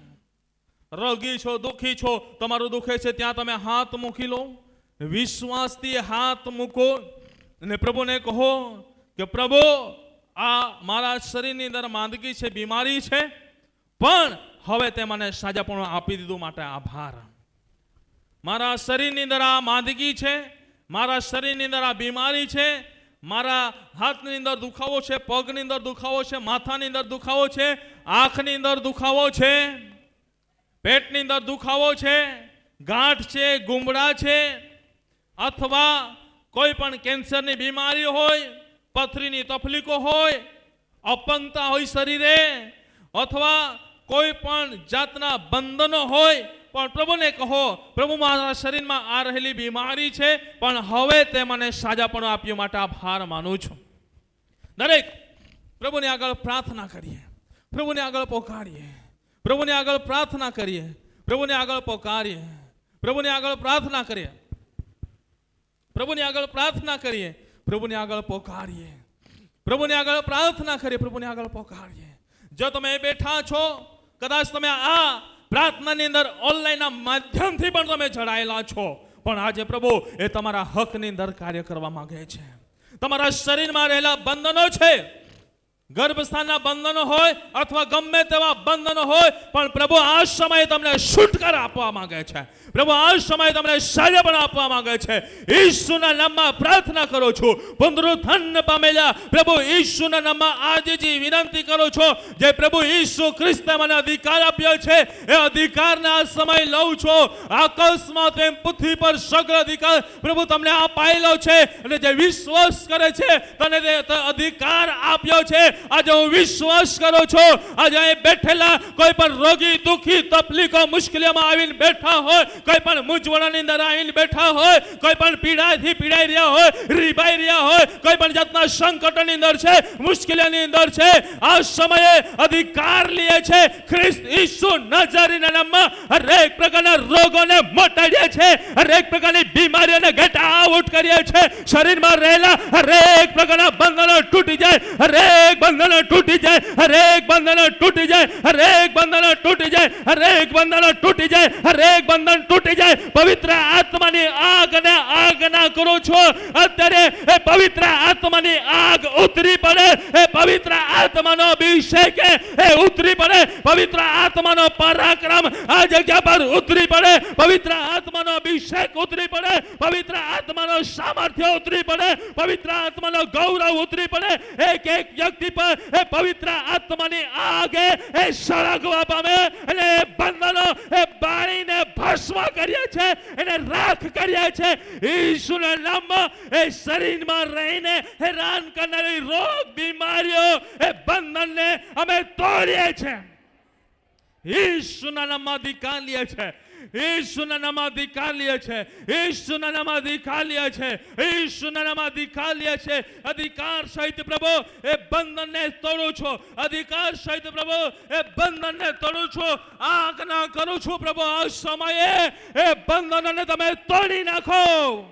રોગી છો, દુઃખી છો, તમારું દુખે છે ત્યાં તમે હાથ મૂકી લો. વિશ્વાસથી હાથ મૂકો અને પ્રભુને કહો કે પ્રભુ આ મારા શરીરની અંદર માંદગી છે, બીમારી છે, પણ હવે તે મને સાજાપણું આપી દીધું માટે આભાર. મારા શરીરની અંદર આ માંદગી છે, મારા શરીરની અંદર આ બીમારી છે, મારા હાથની અંદર દુખાવો છે, પગની અંદર દુખાવો છે, માથાની અંદર દુખાવો છે, આંખની અંદર દુખાવો છે, પેટની અંદર દુખાવો છે, ગાંઠ છે, ગુમડા છે, અથવા કોઈ પણ કેન્સરની બીમારી હોય, પથરીની તકલીફો હોય, અપંગતા હોય શરીરે, અથવા કોઈ પણ જાતના બંધનો હોય, પણ પ્રભુને કહો પ્રભુ મારા શરીરમાં આ રહેલી બીમારી છે, પણ હવે તે મને સાજાપણું આપ્યું માટે આભાર માનું છું. દરેક પ્રભુની આગળ પ્રાર્થના કરીએ, પ્રભુને આગળ પોકારીએ, પ્રભુને આગળ પ્રાર્થના કરીએ, પ્રભુને આગળ પોકારીએ, પ્રભુને આગળ પ્રાર્થના કરીએ, પ્રભુની આગળ પ્રાર્થના કરીએ, પ્રભુની આગળ પોકારીએ, પ્રભુની આગળ પ્રાર્થના કરીએ, પ્રભુની આગળ પોકારીએ. જો તમે બેઠા છો, કદાચ તમે આ પ્રાર્થનાની અંદર ઓનલાઈનના માધ્યમથી પણ તમે જોડાયેલા છો, પણ આજે પ્રભુ એ તમારા હકની અંદર કાર્ય કરવા માંગે છે. તમારા શરીરમાં રહેલા બંધનો છે, ગર્ભસ્થાનના બંધનો હોય અથવા ગમે તેવા બંધનો હોય, પણ પ્રભુ આ સમયે તમને છુટકારો આપવા માંગે છે. પ્રભુ આ સમયે તમને સાજાપણ આપવા માંગે છે. ઈસુના નામમાં પ્રાર્થના કરું છું. પુનરુત્થાન પામેલા પ્રભુ ઈસુના નામમાં આજે જે વિનંતી કરું છું, જે પ્રભુ ઈસુ ખ્રિસ્તે મને અધિકાર આપ્યો છે, એ અધિકારને આ સમય લઉં છું. આકાશમાં તેમ પૃથ્વી પર સગળ અધિકાર પ્રભુ તમને અપાયેલો છે, અને જે વિશ્વાસ કરે છે તને તે અધિકાર આપ્યો છે. આજે હું વિશ્વાસ કરું છું, આજે અહીં બેઠેલા કોઈ પણ રોગી, દુઃખી, તકલીફો, મુશ્કેલીઓમાં આવીને બેઠા હોય, કોઈ પણ મૂંઝવણની અંદર આવીને બેઠા હોય, કોઈ પણ પીડાથી પીડાઈ રહ્યા હોય, રીબાઈ રહ્યા હોય, કોઈ પણ જાતના સંકટની અંદર છે, મુશ્કેલીની અંદર છે, આ સમયે અધિકાર લે છે. ખ્રિસ્ત ઈસુ નાઝરીના નામમાં હરેક પ્રકારના રોગોને મટાડીએ છે, હરેક પ્રકારની બીમારીઓને ગેટ આઉટ કરીએ છે. શરીરમાં રહેલા હરેક પ્રકારના બંધનો તૂટી જાય, હરેક બંધનો તૂટી જાય, હરેક બંધનો તૂટી જાય, હરેક બંધનો તૂટી જાય, હરેક બંધનો તૂટી જાય, હરેક બંધન તૂટી જાય. પવિત્ર આત્માની આગને આજ્ઞા કરું છું, અત્યારે એ પવિત્ર આત્માની આગ ઉતરી પડે, એ પવિત્ર આત્માનો અભિષેક એ ઉતરી પડે, પવિત્ર આત્માનો પરાક્રમ આ જગ્યા પર ઉતરી પડે, પવિત્ર આત્માનો અભિષેક ઉતરી પડે, પવિત્ર આત્માનો સામર્થ્ય ઉતરી પડે, પવિત્ર આત્માનો ગૌરવ ઉતરી પડે. એક એક વ્યક્તિ પર એ પવિત્ર આત્માની આગ એ સળગવા પામે, અને બંધનો એ બાળીને ભસ્મ કરીએ છે, એને રાખ કરીએ છે. ઈસુના નામમાં એ શરીરમાં રહીને હેરાન કરનારી રોગ, બીમારીઓ, એ બંધનને અમે તોડીએ છીએ. ઈસુના નામમાં અધિકાર લે છે. ઈસુના નામમાં અધિકાર લે છે, ઈસુના નામમાં અધિકાર લે છે, ઈસુના નામમાં અધિકાર લે છે. અધિકાર સહિત પ્રભુ એ બંધનને તોડું છું, અધિકાર સહિત પ્રભુ એ બંધનને તોડું છું. આજ્ઞા કરું છું પ્રભુ, આ સમયે એ બંધનને તમે તોડી નાખો,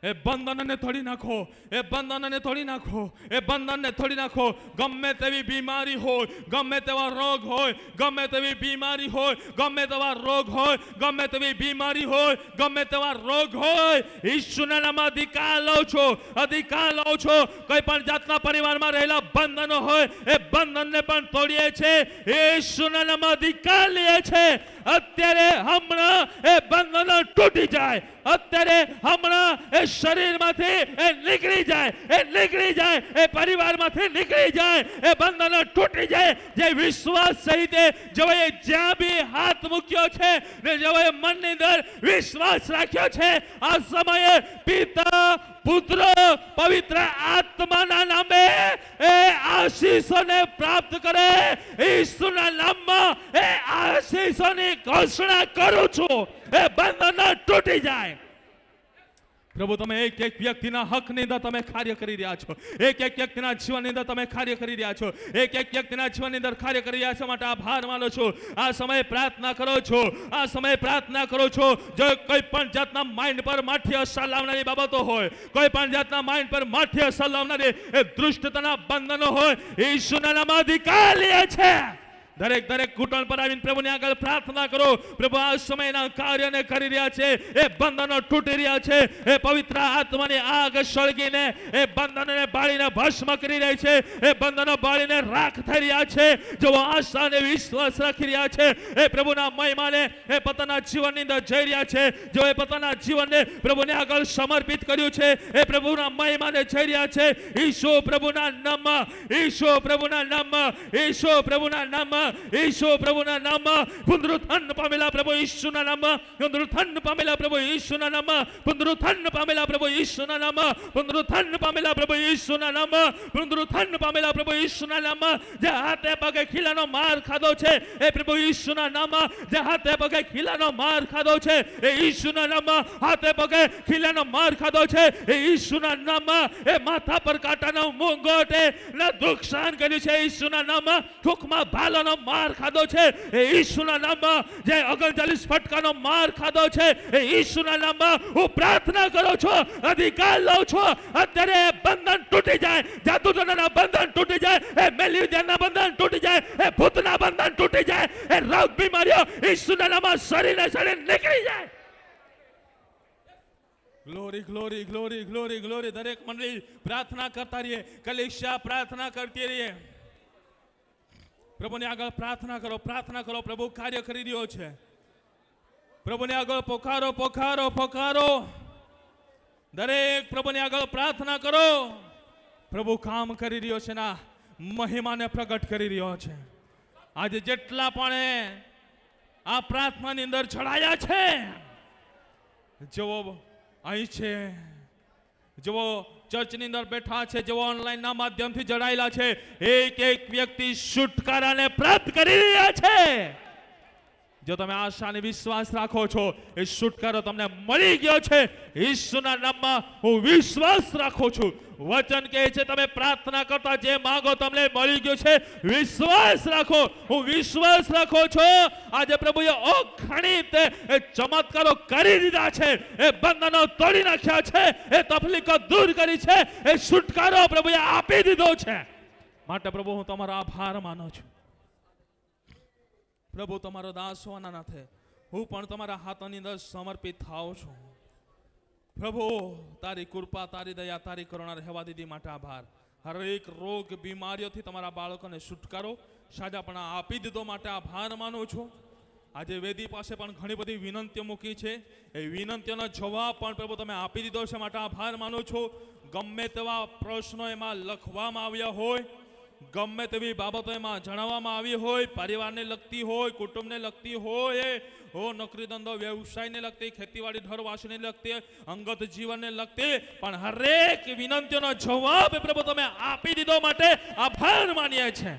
એ બંધનને તોડી નાખો, એ બંધનને તોડી નાખો, એ બંધનને તોડી નાખો. ગમે તેવી બીમારી હોય, ગમે તેવા રોગ હોય, ગમે તેવી બીમારી હોય, ગમે તેવા રોગ હોય, ગમે તેવી બીમારી હોય, ગમે તેવા રોગ હોય, ઈશ્વરના નામમાં અધિકાર લઉં છું, અધિકાર લઉં છું. કોઈ પણ જાતના પરિવારમાં રહેલા બંધનો હોય એ બંધનને પણ તોડીએ છે, ઈશ્વરના નામમાં અધિકાર લઈએ છે. અત્યારે હમણાં એ બંધનો તૂટી જાય, અત્યારે હમણાં એ શરીરમાંથી એ નીકળી જાય, એ નીકળી જાય, એ પરિવારમાંથી નીકળી જાય, એ બંધનો તૂટી જાય. જે વિશ્વાસ સહિત જેઓએ જ્યાં બી હાથ મૂક્યો છે ને જેઓએ મનની અંદર વિશ્વાસ રાખ્યો છે, આ સમયે પિતા પુત્ર પવિત્ર આત્માના નામે એ આશીષોને પ્રાપ્ત કરે. ઈસુના નામમાં એ આશીષોની ઘોષણા કરું છું, એ બંધનો તૂટી જાય. પ્રભુ તમે એક એક વ્યક્તિના હકની અંદર તમે કાર્ય કરી રહ્યા છો, એક એક વ્યક્તિના જીવનની અંદર તમે કાર્ય કરી રહ્યા છો, એક એક વ્યક્તિના જીવનની અંદર કાર્ય કરી રહ્યા છો માટે આભાર માનો છો. આ સમયે પ્રાર્થના કરો છો, આ સમયે પ્રાર્થના કરો છો. જો કોઈ પણ જાતના માઇન્ડ પર માઠી અસર લાવનારી બાબતો હોય, કોઈ પણ જાતના માઇન્ડ પર માઠી અસર લાવનારી એ દુષ્ટતાના બંધનો હોય, ઈસુના નામમાં અધિકાર લે છે. દરેક ઘૂંટણ પર આવીને પ્રભુની આગળ પ્રાર્થના કરો. પ્રભુ આ સમયના કાર્યને કરી રહ્યા છે, એ બંધનો તૂટી રહ્યા છે, એ પવિત્ર આત્માની આગ સળગીને એ બંધનોને બાળીને ભસ્મ કરી રહી છે, એ બંધનો બાળીને રાખ થઈ રહ્યા છે. જેઓ આશા અને વિશ્વાસ રાખી રહ્યા છે, એ પ્રભુના મહિમાને એ પોતાના જીવનની અંદર જઈ રહ્યા છે, જેઓ એ પોતાના જીવનને પ્રભુને આગળ સમર્પિત કર્યું છે, એ પ્રભુના મહિમાને જઈ રહ્યા છે. ઈશો પ્રભુના નામમાં, ઈશો પ્રભુના નામમાં, ઈશો પ્રભુના નામમાં, ઈશુ પ્રભુના નામમાં પુનરુત્થાન પામેલા પ્રભુ ઈશુના નામમાં, પુનરુત્થાન પામેલા પ્રભુ ઈશુના નામમાં, પુનરુત્થાન પામેલા પ્રભુ ઈશુના નામમાં, પુનરુત્થાન પામેલા પ્રભુ ઈશુના નામમાં, પુનરુત્થાન પામેલા પ્રભુ ઈશુના નામમાં. જે હાથે પગે ખીલાનો માર ખાધો છે, એ પ્રભુ ઈશુના નામમાં. જે હાથે પગે ખીલાનો માર ખાધો છે, એ ઈશુના નામમાં. હાથે પગે ખીલાનો માર ખાધો છે, એ ઈશુના નામમાં. એ માથા પર કાંટાનો મુંગોટ ના દુઃખ સહન કર્યું છે, ઈશુના નામમાં. ટૂંકમાં ભાલાનો માર ખાધો છે, એ ઈસુના નામમાં. જે 39 ફટકાનો માર ખાધો છે, એ ઈસુના નામમાં. હું પ્રાર્થના કરું છું, અધિકાર લઉં છું. અત્યારે બંધન તૂટી જાય, જાદુટોના બંધન તૂટી જાય, એ મેલેરિયાના બંધન તૂટી જાય, એ ભૂતના બંધન તૂટી જાય, એ રોગ બીમારીઓ ઈસુના નામમાં શરીરને નીકળી જાય. Glory glory glory glory glory. દરેક મંડળી પ્રાર્થના કરતા રહીએ, કલીસિયા પ્રાર્થના કરતી રહીએ. પ્રભુને આગળ પ્રાર્થના કરો, પ્રાર્થના કરો. પ્રભુ કાર્ય કરી રહ્યો છે. પ્રભુને આગળ પોકારો, પોકારો, પોકારો. દરેક પ્રભુને આગળ પ્રાર્થના કરો. પ્રભુ કામ કરી રહ્યો છે, ના મહિમાને પ્રગટ કરી રહ્યો છે. આજે જેટલા પણ આ પ્રાર્થનાની અંદર ચડાયા છે, જેઓ અહીં છે, જેઓ ચર્ચની અંદર બેઠા છે, જેઓ ઓનલાઈનના માધ્યમથી જોડાયેલા છે, એક એક વ્યક્તિ છુટકારાને પ્રાપ્ત કરી રહ્યા છે. જો તમે આશા અને વિશ્વાસ રાખો છો, એ છુટકારો તમને મળી ગયો છે. ઈસુના નામમાં હું વિશ્વાસ રાખું છું. વચન કહે છે તમે પ્રાર્થના કરતા જે માંગો તમને મળી ગયો છે. વિશ્વાસ રાખો, હું વિશ્વાસ રાખો છો. આજે પ્રભુએ અગણિત ચમત્કારો કરી દીધા છે, એ બંધનો તોડી નાખ્યા છે, એ તકલીફો દૂર કરી છે, એ છુટકારો પ્રભુએ આપી દીધો છે. માટે પ્રભુ હું તમારો આભાર માનું છું. પ્રભુ તમારો દાસ હોવાના નાથે હું પણ તમારા હાથોની અંદર સમર્પિત થાઉં છું. પ્રભુ તારી કૃપા, તારી દયા, તારી કરુણા રહેવા દીધી માટે આભાર. હરેક રોગ બીમારીઓથી તમારા બાળકોને છુટકારો, સાજાપણા આપી દીધો માટે આભાર માનું છું. આજે વેદી પાસે પણ ઘણી બધી વિનંતીઓ મૂકી છે, એ વિનંતીઓનો જવાબ પણ પ્રભુ તમે આપી દીધો છે માટે આભાર માનું છું. ગમે તેવા પ્રશ્નો એમાં લખવામાં આવ્યા હોય, ગમે તેવી બાબતો એમાં જણાવવામાં આવી હોય, પરિવારને લગતી હોય, કુટુંબને લગતી હોય, નોકરી ધંધો વ્યવસાયને લગતી, ખેતીવાડી ઢોરવાસને લગતી, અંગત જીવનને લગતી, પણ હરેક વિનંતીઓનો જવાબ પ્રભુ તમે આપી દીધો માટે આભાર માનીએ છીએ.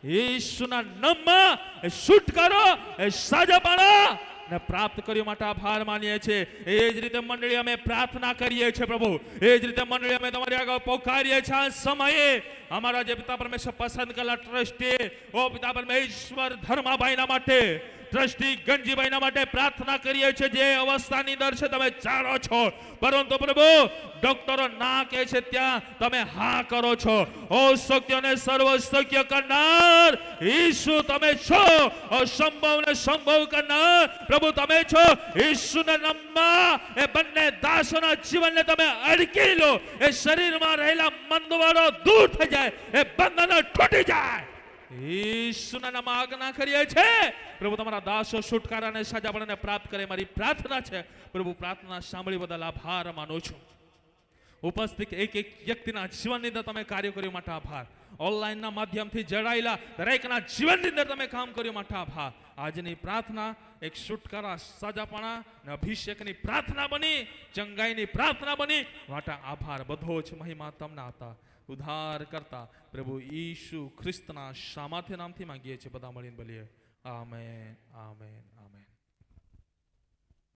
ઈસુના નામમાં એ છુટકારો એ સાજાપણા ને પ્રાપ્ત કર્યો માટે આભાર માનીએ છીએ. એ જ રીતે મંડળી અમે પ્રાર્થના કરીએ છીએ પ્રભુ. એ જ રીતે મંડળી અમે તમારી આગળ પોકારીએ છીએ આ સમયે અમારા જે પિતા પરમેશ્વર પસંદ કરેલા ટ્રસ્ટી ઓ પિતા પરમેશ્વર ધર્માભાઈના માટે ટ્રસ્ટી ગંજીભાઈના માટે પ્રાર્થના કરીએ છીએ. જે અવસ્થાની અંદર છે તમે જાણો છો, પરંતુ પ્રભુ ડોક્ટરો ના કહે છે ત્યાં તમે હા કરો છો. ઓ શક્યને સર્વ શક્ય કરનાર ઈસુ તમે છો. અસંભવને સંભવ કરનાર પ્રભુ તમે છો. ઈસુના નામમાં એ બંને દાસોના જીવનને તમે અડકી લો. એ શરીરમાં રહેલા મંદવાળો દૂર થઈ જાય, એ બંધનો તૂટી જાય. ઈસુના નામમાં આજ્ઞા કરીએ છે પ્રભુ તમારા દાસો છુટકારાને સજાપણાને પ્રાપ્ત કરે મારી પ્રાર્થના છે. પ્રભુ પ્રાર્થના સાંભળી બદલ આભાર માનું છું. ઉપસ્થિત એક એક વ્યક્તિના જીવનની અંદર તમે કાર્ય કર્યું માટે આભાર. ઓનલાઈનના માધ્યમથી જોડાયેલા દરેકના જીવનની અંદર તમે કામ કર્યું માટે આભાર. આજની પ્રાર્થના એક છુટકારા સજાપણા અને અભિષેકની પ્રાર્થના બની, ચંગાઈની પ્રાર્થના બની માટે આભાર. બધો જ મહિમા તમને હતા ઉદ્ધાર કરતા પ્રભુ ઈસુ ખ્રિસ્તના સામર્થ્ય નામથી માંગીએ છીએ બધા મળીને બોલીએ આમેન આમેન.